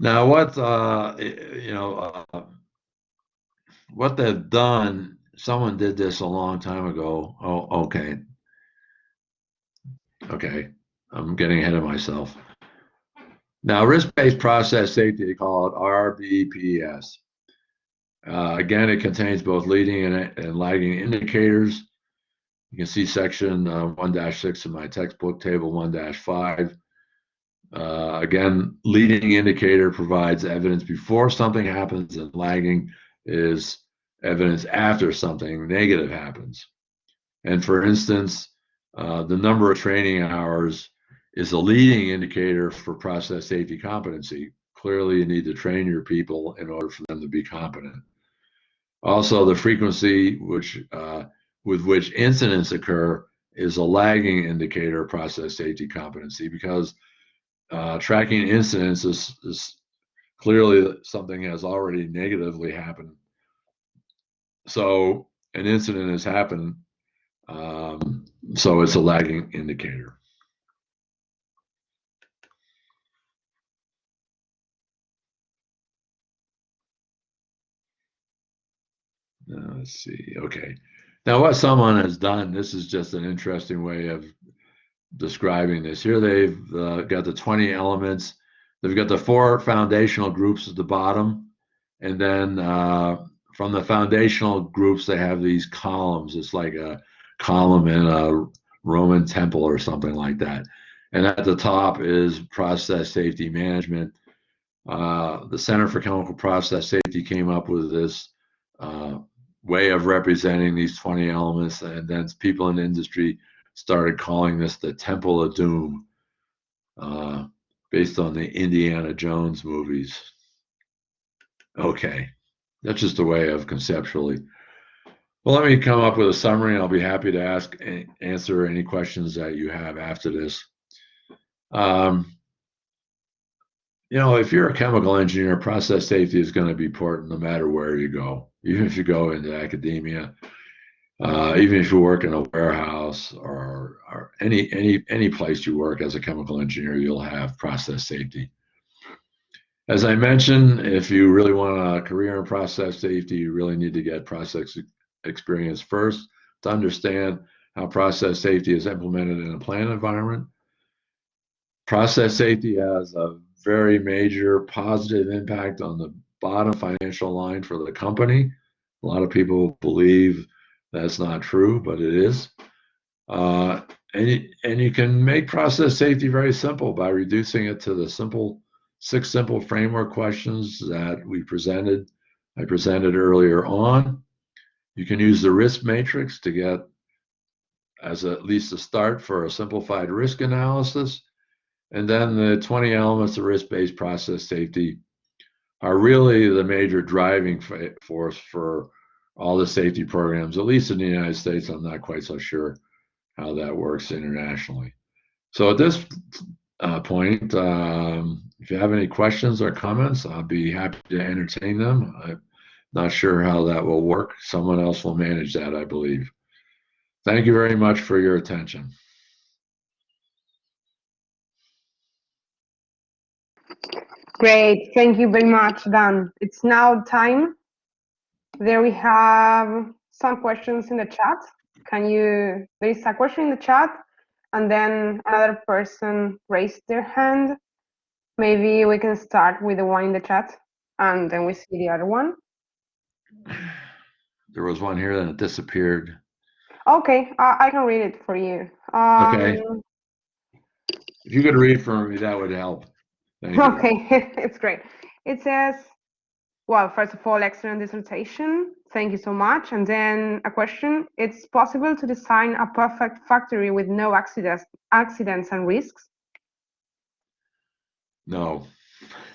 Now what, what they've done, someone did this a long time ago. Oh, okay. Okay, I'm getting ahead of myself. Now, risk-based process safety, they call it RBPS. Again, it contains both leading and lagging indicators. You can see section 1-6 in my textbook, table 1-5. Again, leading indicator provides evidence before something happens, and lagging is evidence after something negative happens. And for instance, the number of training hours is a leading indicator for process safety competency. Clearly, you need to train your people in order for them to be competent. Also, the frequency with which incidents occur is a lagging indicator of process safety competency, because tracking incidents is clearly something has already negatively happened. So an incident has happened, so it's a lagging indicator. Let's see. Okay. Now, what someone has done, this is just an interesting way of describing this. Here they've got the 20 elements. They've got the 4 foundational groups at the bottom. And then from the foundational groups, they have these columns. It's like a column in a Roman temple or something like that. And at the top is process safety management. The Center for Chemical Process Safety came up with this way of representing these 20 elements, and then people in the industry started calling this the Temple of Doom, based on the Indiana Jones movies. Okay, that's just a way of conceptually. Well, let me come up with a summary. I'll be happy to answer any questions that you have after this. If you're a chemical engineer, process safety is going to be important no matter where you go. Even if you go into academia, even if you work in a warehouse or any place you work as a chemical engineer, you'll have process safety. As I mentioned, if you really want a career in process safety, you really need to get process experience first to understand how process safety is implemented in a plant environment. Process safety has a very major positive impact on the bottom financial line for the company. A lot of people believe that's not true, but it is. And you can make process safety very simple by reducing it to the six simple framework questions that I presented earlier on. You can use the risk matrix to get as at least a start for a simplified risk analysis. And then the 20 elements of risk-based process safety are really the major driving force for all the safety programs, at least in the United States. I'm not quite so sure how that works internationally. So at this point, if you have any questions or comments, I'll be happy to entertain them. I'm not sure how that will work. Someone else will manage that, I believe. Thank you very much for your attention. Great, thank you very much, Dan. It's now time. There we have some questions in the chat. There is a question in the chat, and then another person raised their hand. Maybe we can start with the one in the chat, and then we see the other one. There was one here that disappeared. Okay, I can read it for you. Okay. If you could read for me, that would help. Thank you. Okay, it's great. It says, well, first of all, excellent dissertation. Thank you so much. And then a question. It's possible to design a perfect factory with no accidents and risks? No.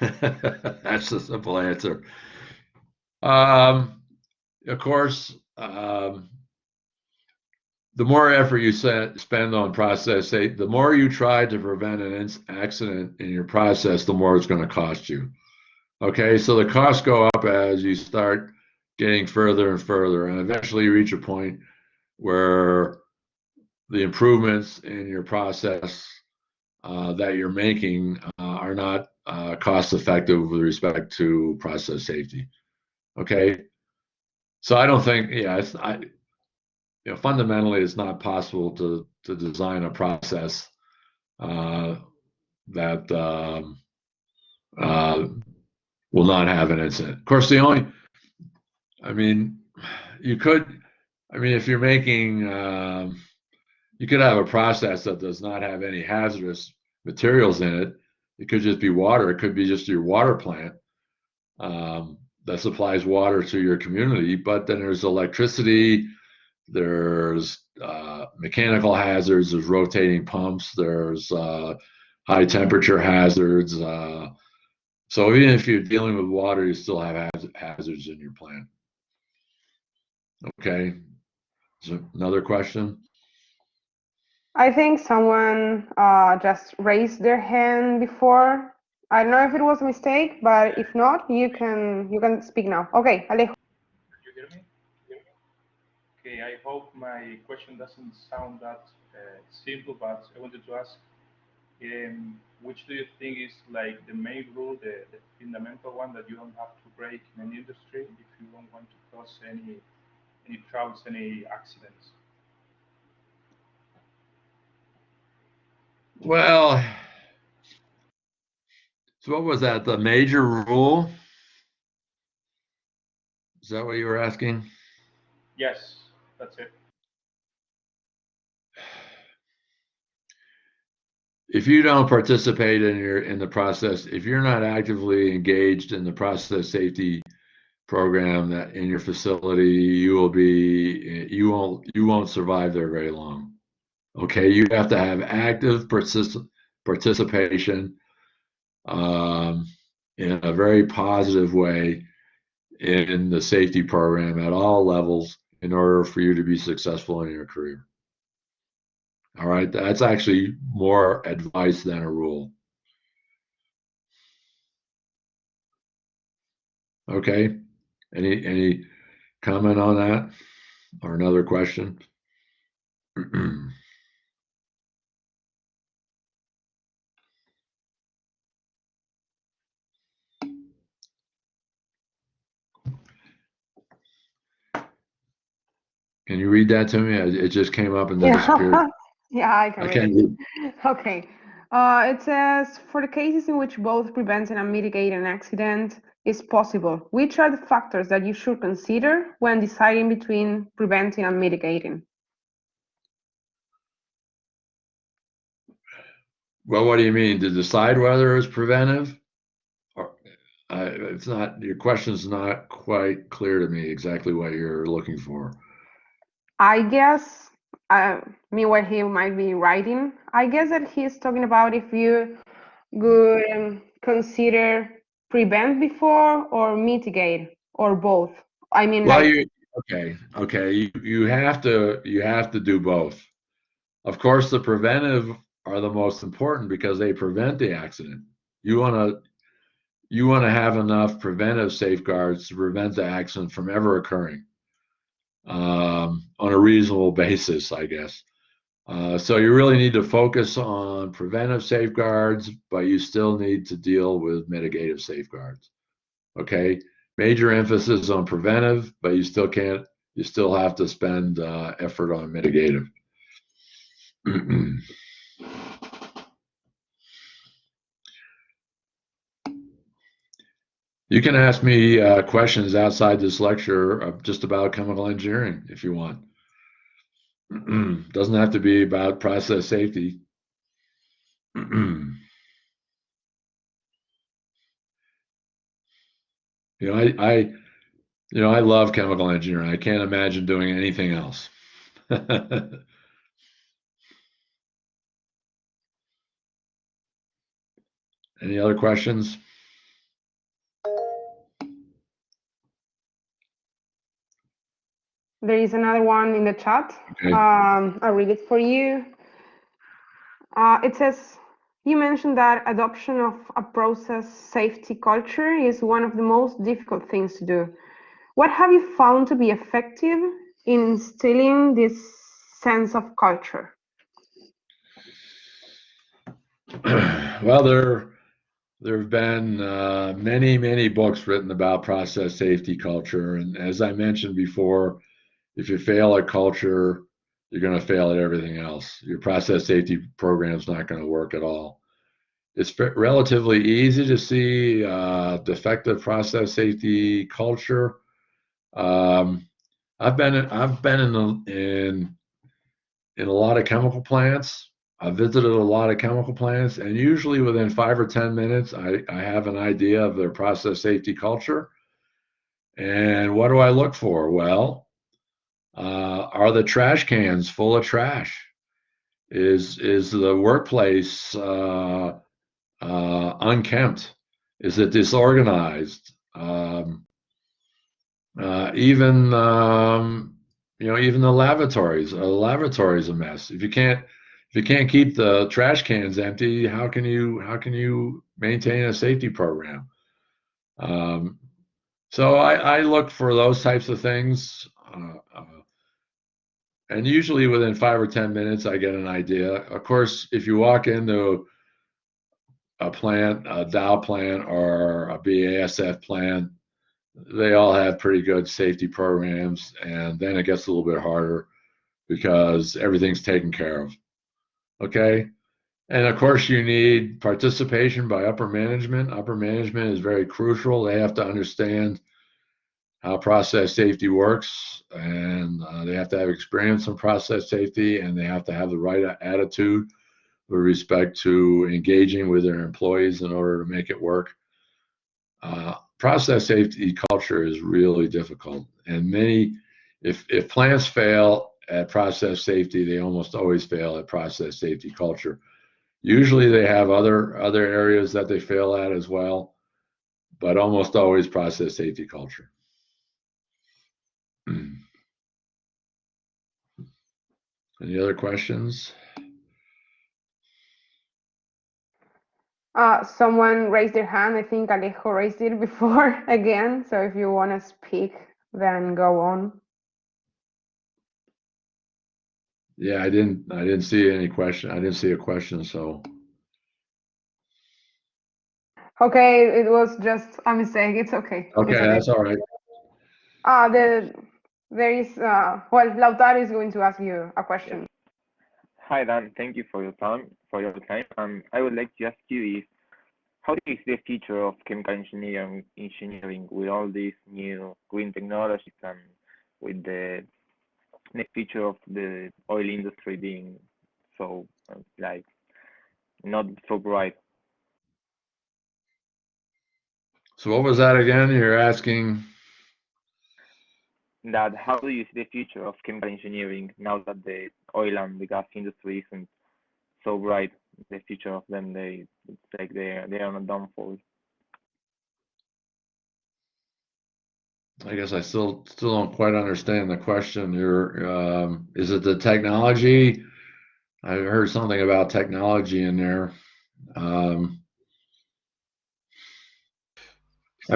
That's the simple answer. Of course, the more effort you spend on process safety, the more you try to prevent an accident in your process, the more it's going to cost you. Okay, so the costs go up as you start getting further and further, and eventually you reach a point where the improvements in your process that you're making are not cost effective with respect to process safety. Okay, so I don't think, fundamentally, it's not possible to design a process that will not have an incident. Of course, if you're making, you could have a process that does not have any hazardous materials in it. It could just be water. It could be just your water plant that supplies water to your community. But then there's electricity, there's mechanical hazards, there's rotating pumps, there's high temperature hazards. So even if you're dealing with water, you still have hazards in your plant. Okay, is there another question? I think someone just raised their hand before. I don't know if it was a mistake, but if not, you can speak now. Okay, Alejo. You hear me? Okay, I hope my question doesn't sound that simple, but I wanted to ask, which do you think is like the main rule, the fundamental one that you don't have to break in an industry if you don't want to cause any troubles, any accidents? Well, so what was that? The major rule? Is that what you were asking? Yes, that's it. if you don't participate in the process, if you're not actively engaged in the process safety program that in your facility, you won't survive there very long. Okay, you have to have active participation in a very positive way in the safety program at all levels in order for you to be successful in your career. All right, that's actually more advice than a rule. Okay, any comment on that or another question? Can you read that to me? It just came up and then disappeared. Yeah, I can I read can't it. read. Okay. It says, for the cases in which both preventing and mitigating an accident is possible, which are the factors that you should consider when deciding between preventing and mitigating? Well, what do you mean? To decide whether it's preventive? Or, it's not, your question's not quite clear to me exactly what you're looking for. I guess, what he might be writing, I guess that he's talking about if you would consider prevent before or mitigate or both. I mean, Well, like, okay. You have to do both. Of course, the preventive are the most important because they prevent the accident. You want to have enough preventive safeguards to prevent the accident from ever occurring on a reasonable basis, I guess. So you really need to focus on preventive safeguards, but you still need to deal with mitigative safeguards. Okay, major emphasis on preventive, but you still have to spend effort on mitigative. You can ask me questions outside this lecture just about chemical engineering if you want. Doesn't have to be about process safety. I love chemical engineering. I can't imagine doing anything else. Any other questions? there is another one in the chat. Okay. I'll read it for you. It says, you mentioned that adoption of a process safety culture is one of the most difficult things to do. What have you found to be effective in instilling this sense of culture? Well, there have been many books written about process safety culture, and as I mentioned before, if you fail at culture, you're going to fail at everything else. Your process safety program is not going to work at all. It's relatively easy to see defective process safety culture. I've been in a lot of chemical plants. I've visited a lot of chemical plants, and usually within 5 or 10 minutes, I have an idea of their process safety culture. And what do I look for? Well, are the trash cans full of trash? Is the workplace unkempt? Is it disorganized? Even even the lavatories. The lavatory's a mess. If you can't keep the trash cans empty, how can you maintain a safety program? So I look for those types of things, and usually within 5 or 10 minutes, I get an idea. Of course, if you walk into a plant, a Dow plant or a BASF plant, they all have pretty good safety programs, and then it gets a little bit harder because everything's taken care of. Okay. And of course, you need participation by upper management. Upper management is very crucial. They have to understand how process safety works, and they have to have experience in process safety, and they have to have the right attitude with respect to engaging with their employees in order to make it work. Process safety culture is really difficult, and if plants fail at process safety, they almost always fail at process safety culture. Usually they have other areas that they fail at as well, but almost always process safety culture. Any other questions? Someone raised their hand. I think Alejo raised it before again. So if you want to speak, then go on. Yeah, I didn't see any question. I didn't see a question, so. Okay, it was just a mistake. It's okay. Okay, It's okay. that's all right. There is well, Lautaro is going to ask you a question. Hi Dan, thank you for your time. I would like to ask you is how do you see the future of chemical engineering with all these new green technologies and with the future of the oil industry being so like not so bright? So what was that again? You're asking? That how do you see the future of chemical engineering now that the oil and the gas industry isn't so bright? The future of them, it's like they are on a downfall. I guess I still don't quite understand the question. Is it the technology? I heard something about technology in there.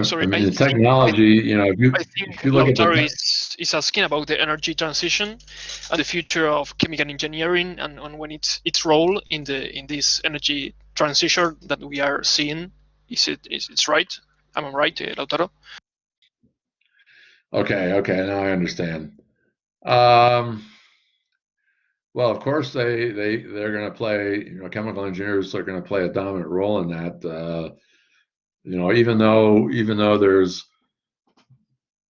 Sorry, I mean, the technology, I think if you look at Lautaro is asking about the energy transition and the future of chemical engineering and when its role in this energy transition that we are seeing. It's right? Am I right, Lautaro? Okay, now I understand. Well, of course they're going to play. Chemical engineers are going to play a dominant role in that. Even though there's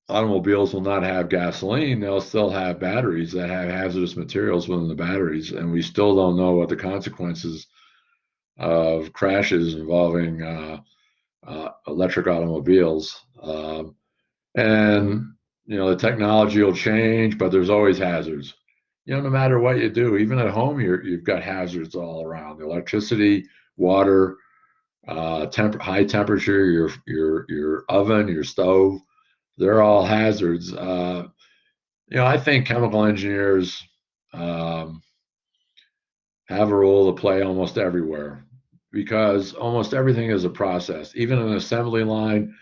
automobiles will not have gasoline, they'll still have batteries that have hazardous materials within the batteries, and we still don't know what the consequences of crashes involving electric automobiles. And the technology will change, but there's always hazards. No matter what you do, even at home, you've got hazards all around: electricity, water, high temperature, your oven, your stove. They're all hazards. I think chemical engineers have a role to play almost everywhere, because almost everything is a process. Even an assembly line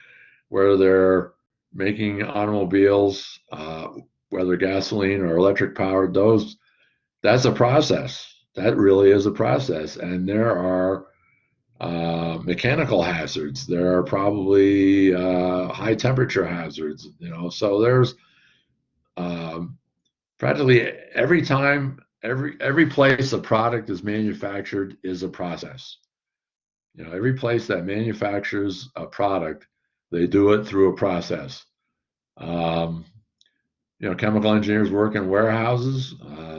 where they're making automobiles, whether gasoline or electric powered, that's a process. That really is a process. And there are mechanical hazards. There are probably high temperature hazards, so there's practically every place a product is manufactured is a process. Every place that manufactures a product, they do it through a process. Chemical engineers work in warehouses,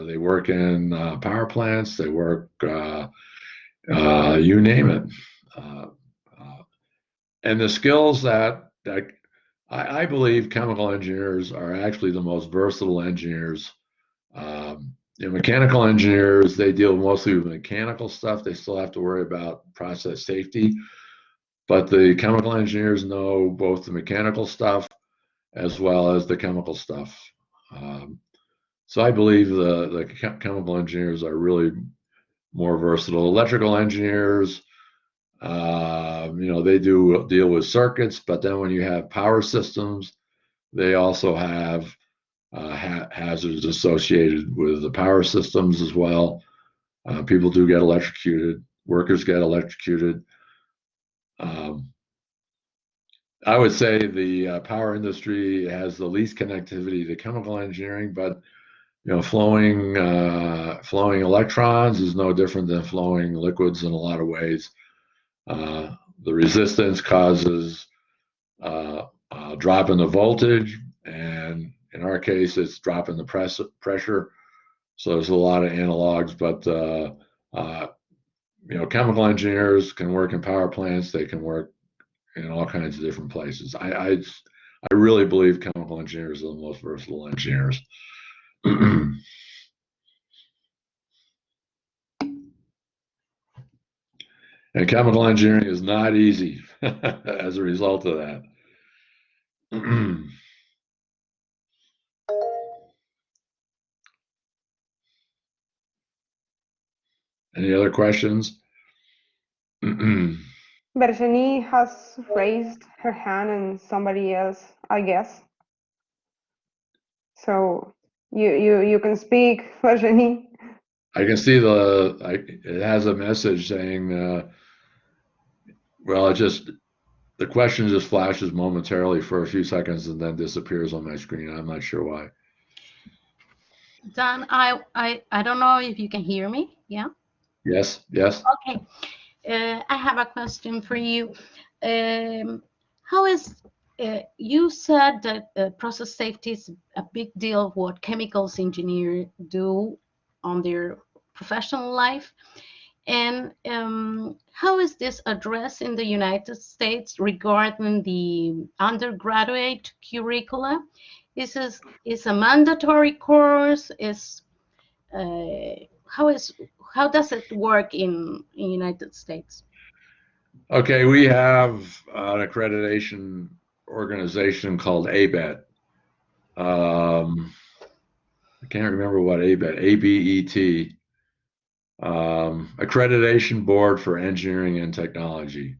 they work in power plants, they work, you name it. And the skills that I believe chemical engineers are actually the most versatile engineers. Mechanical engineers, they deal mostly with mechanical stuff. They still have to worry about process safety. But the chemical engineers know both the mechanical stuff as well as the chemical stuff. So I believe the chemical engineers are really more versatile. Electrical engineers, they do deal with circuits, but then when you have power systems, they also have hazards associated with the power systems as well. People do get electrocuted. Workers get electrocuted. I would say the power industry has the least connectivity to chemical engineering, but flowing electrons is no different than flowing liquids in a lot of ways. The resistance causes a drop in the voltage, and in our case, it's drop in the pressure. So there's a lot of analogs, but chemical engineers can work in power plants. They can work in all kinds of different places. I really believe chemical engineers are the most versatile engineers. And chemical engineering is not easy as a result of that. Any other questions? Virginie has raised her hand and somebody else, I guess. So you can speak, Virginie. I can see it has a message saying, well, the question just flashes momentarily for a few seconds and then disappears on my screen. I'm not sure why. Dan, I don't know if you can hear me. Yeah. Yes, yes. Okay. I have a question for you. How is you said that process safety is a big deal of what chemicals engineers do on their professional life, and how is this addressed in the United States regarding the undergraduate curricula? Is a mandatory course? How does it work in United States? Okay, we have an accreditation organization called ABET. I can't remember what ABET, ABET, Accreditation Board for Engineering and Technology.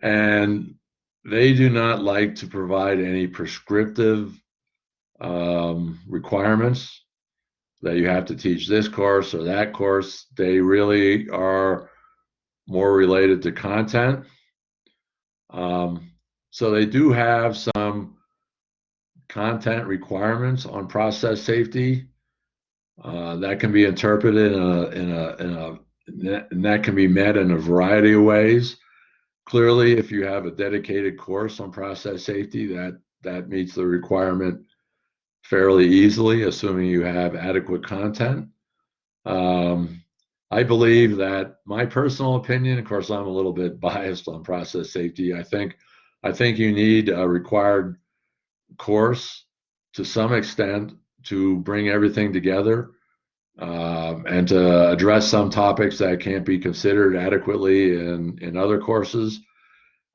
And they do not like to provide any prescriptive requirements that you have to teach this course or that course. They really are more related to content. So they do have some content requirements on process safety that can be interpreted and that can be met in a variety of ways. Clearly, if you have a dedicated course on process safety, that meets the requirement fairly easily, assuming you have adequate content. I believe that my personal opinion, of course, I'm a little bit biased on process safety. I think you need a required course to some extent to bring everything together and to address some topics that can't be considered adequately in other courses.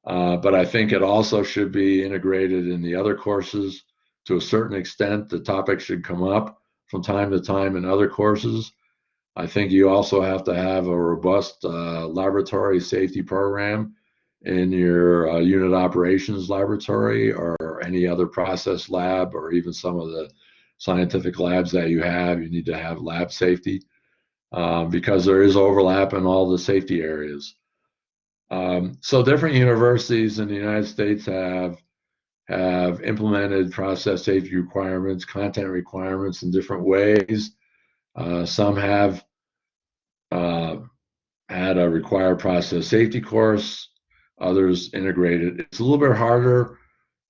But I think it also should be integrated in the other courses to a certain extent. The topic should come up from time to time in other courses. I think you also have to have a robust laboratory safety program in your unit operations laboratory or any other process lab, or even some of the scientific labs that you have. You need to have lab safety because there is overlap in all the safety areas. So different universities in the United States have implemented process safety requirements, content requirements in different ways. Some have had a required process safety course, others integrated. It's a little bit harder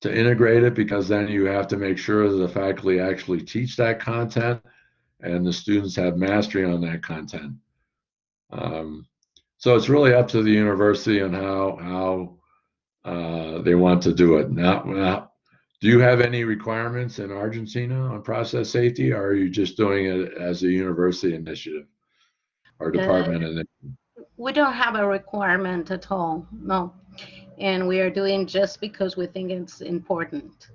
to integrate it because then you have to make sure that the faculty actually teach that content and the students have mastery on that content. So it's really up to the university on how they want to do it. Now, do you have any requirements in Argentina on process safety, or are you just doing it as a university initiative or department initiative? We don't have a requirement at all, no. And we are doing just because we think it's important.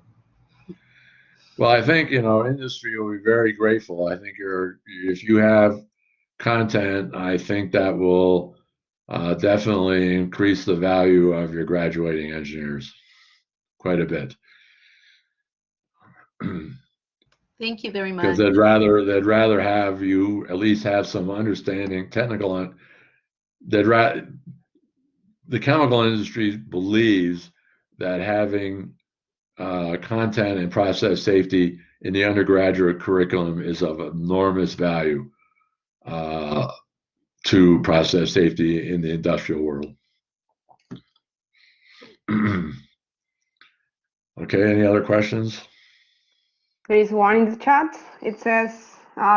Well, I think, industry will be very grateful. I think if you have content, I think that will definitely increase the value of your graduating engineers quite a bit. Thank you very much. Because they'd rather have you at least have some understanding, technical. The chemical industry believes that having content and process safety in the undergraduate curriculum is of enormous value to process safety in the industrial world. Okay, any other questions? There is one in the chat. It says,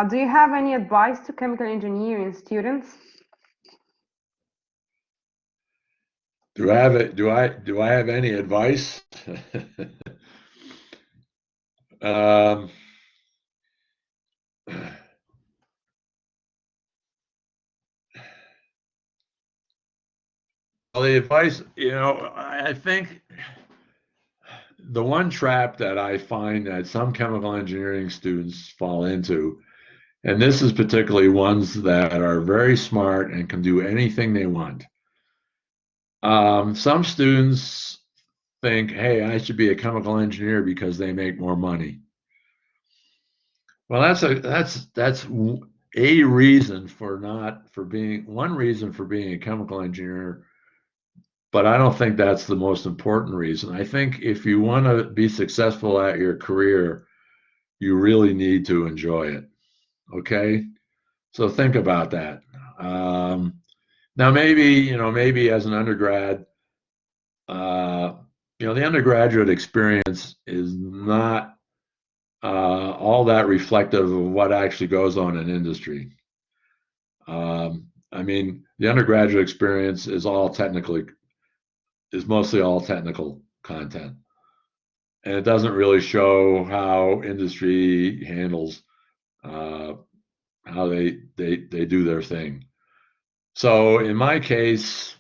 do you have any advice to chemical engineering students? Do I have it? Do I have any advice? um, well, the advice, I think the one trap that I find that some chemical engineering students fall into, and this is particularly ones that are very smart and can do anything they want. Some students think, hey, I should be a chemical engineer because they make more money. Well, that's a reason for being one reason for being a chemical engineer, but I don't think that's the most important reason. I think if you want to be successful at your career, you really need to enjoy it. Okay, so think about that. Now, maybe as an undergrad, the undergraduate experience is not all that reflective of what actually goes on in industry. I mean, the undergraduate experience is mostly all technical content, and it doesn't really show how industry handles how they do their thing. So in my case,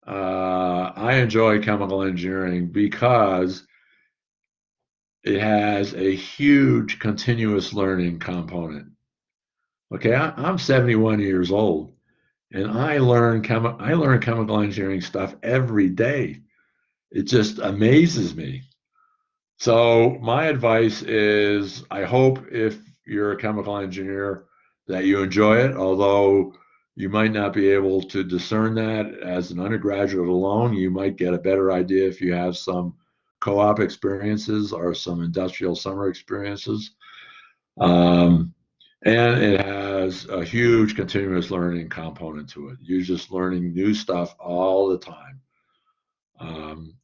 I enjoy chemical engineering because it has a huge continuous learning component. Okay, I'm 71 years old, and I learn chemical engineering stuff every day. It just amazes me. So my advice is, I hope if you're a chemical engineer that you enjoy it, although you might not be able to discern that as an undergraduate alone. You might get a better idea if you have some co-op experiences or some industrial summer experiences. And it has a huge continuous learning component to it. You're just learning new stuff all the time.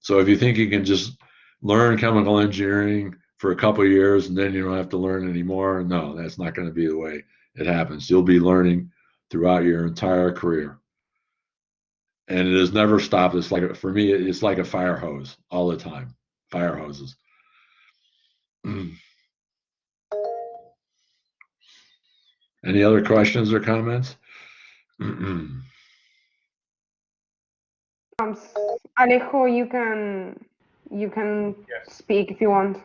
So if you think you can just learn chemical engineering for a couple of years and then you don't have to learn anymore, no, that's not going to be the way it happens. You'll be learning throughout your entire career. And it has never stopped. For me, it's like a fire hose all the time. Fire hoses. Any other questions or comments? Alejo, you can Yes. speak if you want.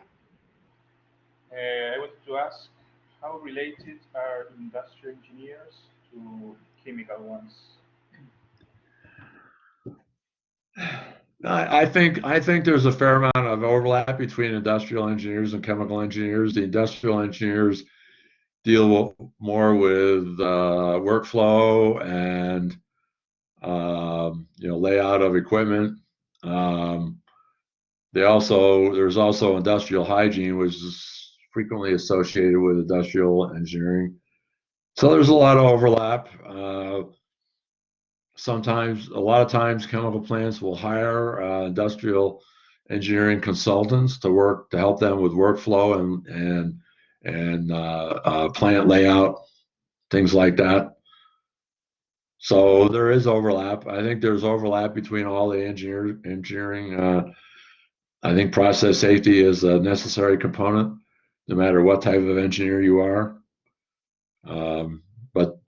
I wanted to ask, how related are industrial engineers to chemical ones? I think there's a fair amount of overlap between industrial engineers and chemical engineers. The industrial engineers deal more with workflow and layout of equipment. There's also industrial hygiene, which is frequently associated with industrial engineering. So there's a lot of overlap. A lot of times, chemical plants will hire industrial engineering consultants to help them with workflow and plant layout, things like that. So there is overlap. I think there's overlap between all the engineering. I think process safety is a necessary component, no matter what type of engineer you are. But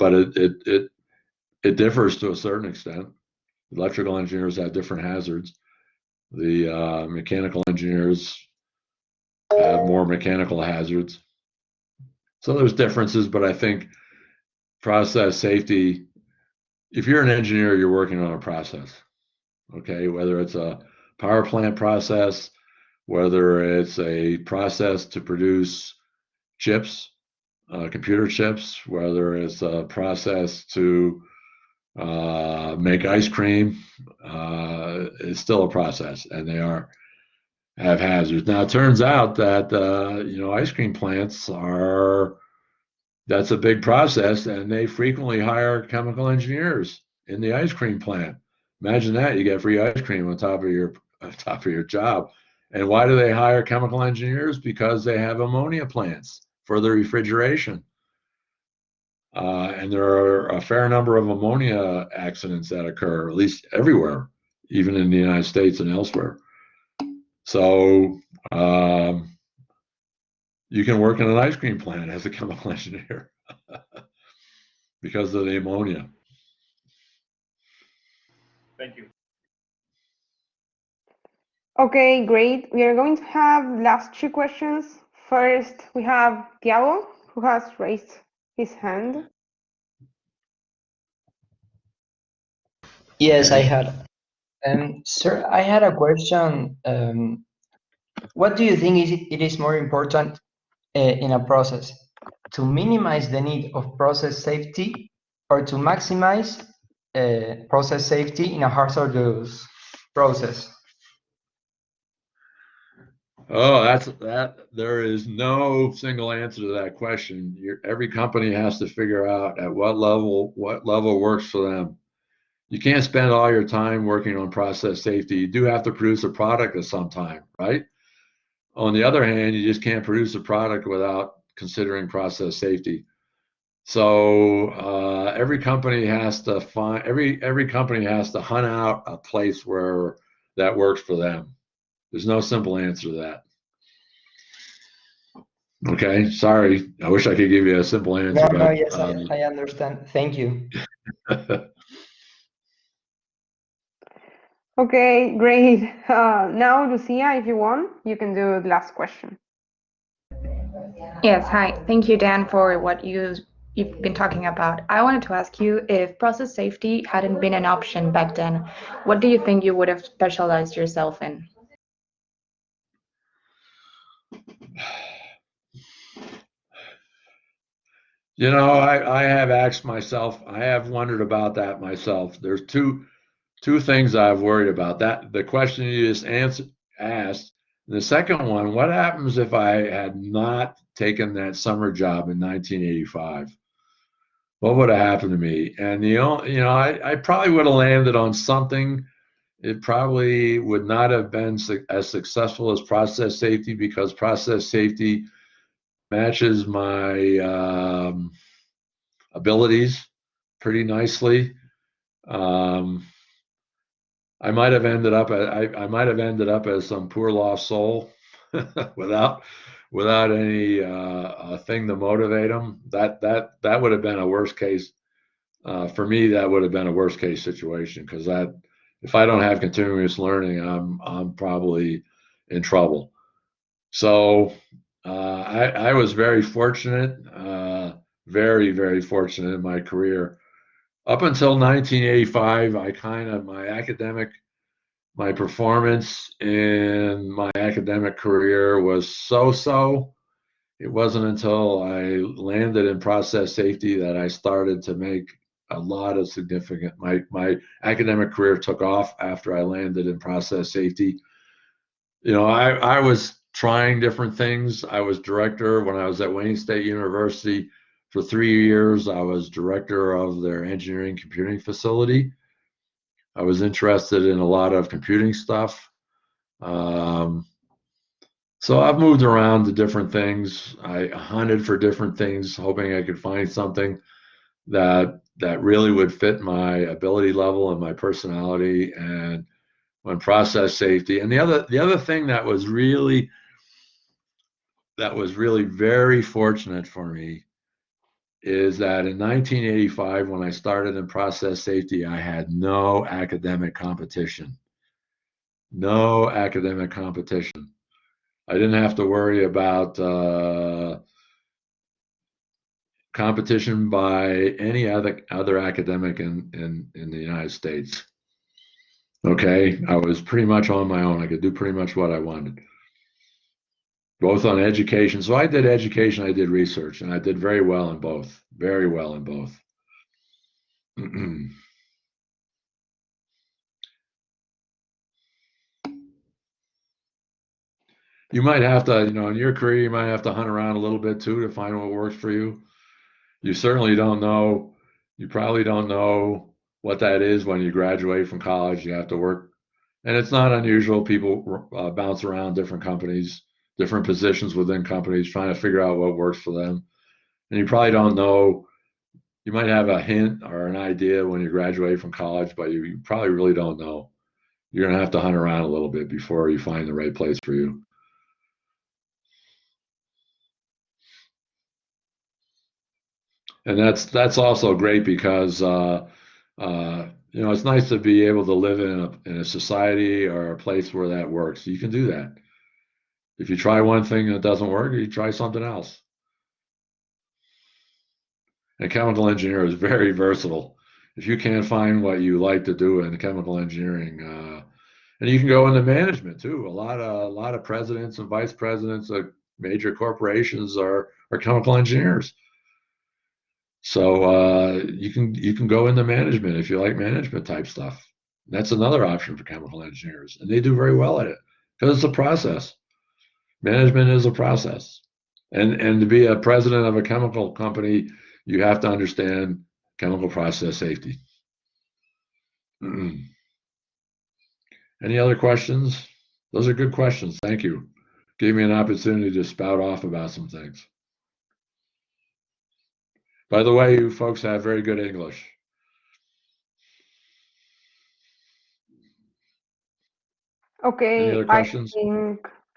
it differs to a certain extent. Electrical engineers have different hazards. The mechanical engineers have more mechanical hazards. So there's differences, but I think process safety, if you're an engineer, you're working on a process, okay? Whether it's a power plant process, whether it's a process to produce chips, computer chips, whether it's a process to make ice cream, it's still a process, and they have hazards. Now it turns out that ice cream plants that's a big process, and they frequently hire chemical engineers in the ice cream plant. Imagine that, you get free ice cream on top of your job. And why do they hire chemical engineers? Because they have ammonia plants for the refrigeration. And there are a fair number of ammonia accidents that occur, at least everywhere, even in the United States and elsewhere. So you can work in an ice cream plant as a chemical engineer because of the ammonia. Thank you. Okay, great. We are going to have last two questions. First, we have Tiago, who has raised his hand. Yes, I had. Sir, I had a question. What do you think it is more important in a process? To minimize the need of process safety or to maximize process safety in a hazardous process? Oh, that. There is no single answer to that question. Every company has to figure out at what level works for them. You can't spend all your time working on process safety. You do have to produce a product at some time, right? On the other hand, you just can't produce a product without considering process safety. So every company has to hunt out a place where that works for them. There's no simple answer to that. Okay, sorry. I wish I could give you a simple answer. No, but, yes, I understand. Thank you. Okay, great. Now, Lucia, if you want, you can do the last question. Yes, hi. Thank you, Dan, for what you've been talking about. I wanted to ask you, if process safety hadn't been an option back then, what do you think you would have specialized yourself in? You know, I have asked myself, I have wondered about that myself. There's two things I've worried about. That the question you just asked. The second one, what happens if I had not taken that summer job in 1985? What would have happened to me? And I probably would have landed on something. It probably would not have been as successful as process safety, because process safety matches my abilities pretty nicely. I might have ended up as some poor lost soul without any thing to motivate them. That would have been a worst case for me. That would have been a worst case situation, because if I don't have continuous learning, I'm probably in trouble. So I was very fortunate, very, very fortunate in my career. Up until 1985, my performance in my academic career was so-so. It wasn't until I landed in process safety that I started to make a lot of significant, my academic career took off after I landed in process safety. I was trying different things. I was director when I was at Wayne State University. For 3 years, I was director of their engineering computing facility. I was interested in a lot of computing stuff. So I've moved around to different things. I hunted for different things, hoping I could find something that really would fit my ability level and my personality, and on process safety. And the other thing that was really very fortunate for me is that in 1985, when I started in process safety, I had no academic competition. No academic competition. I didn't have to worry about competition by any other academic in the United States. Okay, I was pretty much on my own. I could do pretty much what I wanted, both on education. So I did education, I did research, and I did very well in both. Very well in both. You might have to, in your career, you might have to hunt around a little bit too to find what works for you. You certainly don't know. You probably don't know what that is when you graduate from college. You have to work, and it's not unusual. People bounce around different companies, different positions within companies, trying to figure out what works for them. And you probably don't know You might have a hint or an idea when you graduate from college, but you probably really don't know. You're gonna have to hunt around a little bit before you find the right place for you. And that's also great because it's nice to be able to live in a society or a place where that works. You can do that. If you try one thing and it doesn't work, you try something else. And chemical engineer is very versatile. If you can't find what you like to do in chemical engineering, and you can go into management too. A lot of presidents and vice presidents of major corporations are chemical engineers. So you can go into management if you like management type stuff. That's another option for chemical engineers, and they do very well at it because it's a process. Management is a process, and to be a president of a chemical company, you have to understand chemical process safety. Any other questions? Those are good questions. Thank you. Gave me an opportunity to spout off about some things. By the way, you folks have very good English. Okay, Any other questions?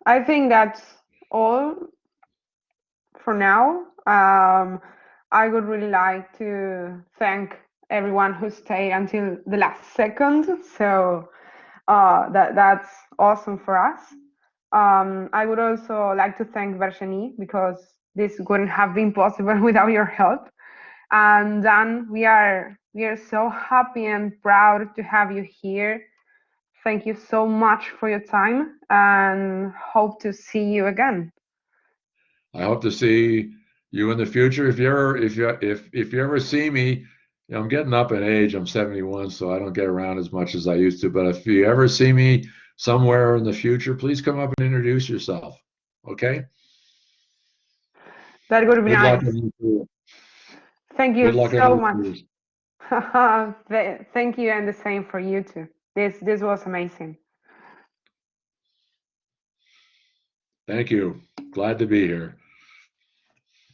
I think that's all for now. I would really like to thank everyone who stayed until the last second. So that's awesome for us. I would also like to thank Virginie because this wouldn't have been possible without your help. And Dan, we are so happy and proud to have you here. Thank you so much for your time and hope to see you again. I hope to see you in the future. If you ever see me, I'm getting up in age. I'm 71, so I don't get around as much as I used to. But if you ever see me somewhere in the future, please come up and introduce yourself. Okay? That would be Good luck nice. in your career. Thank you Good luck in so your much. careers. Thank you, and the same for you too. This was amazing. Thank you. Glad to be here.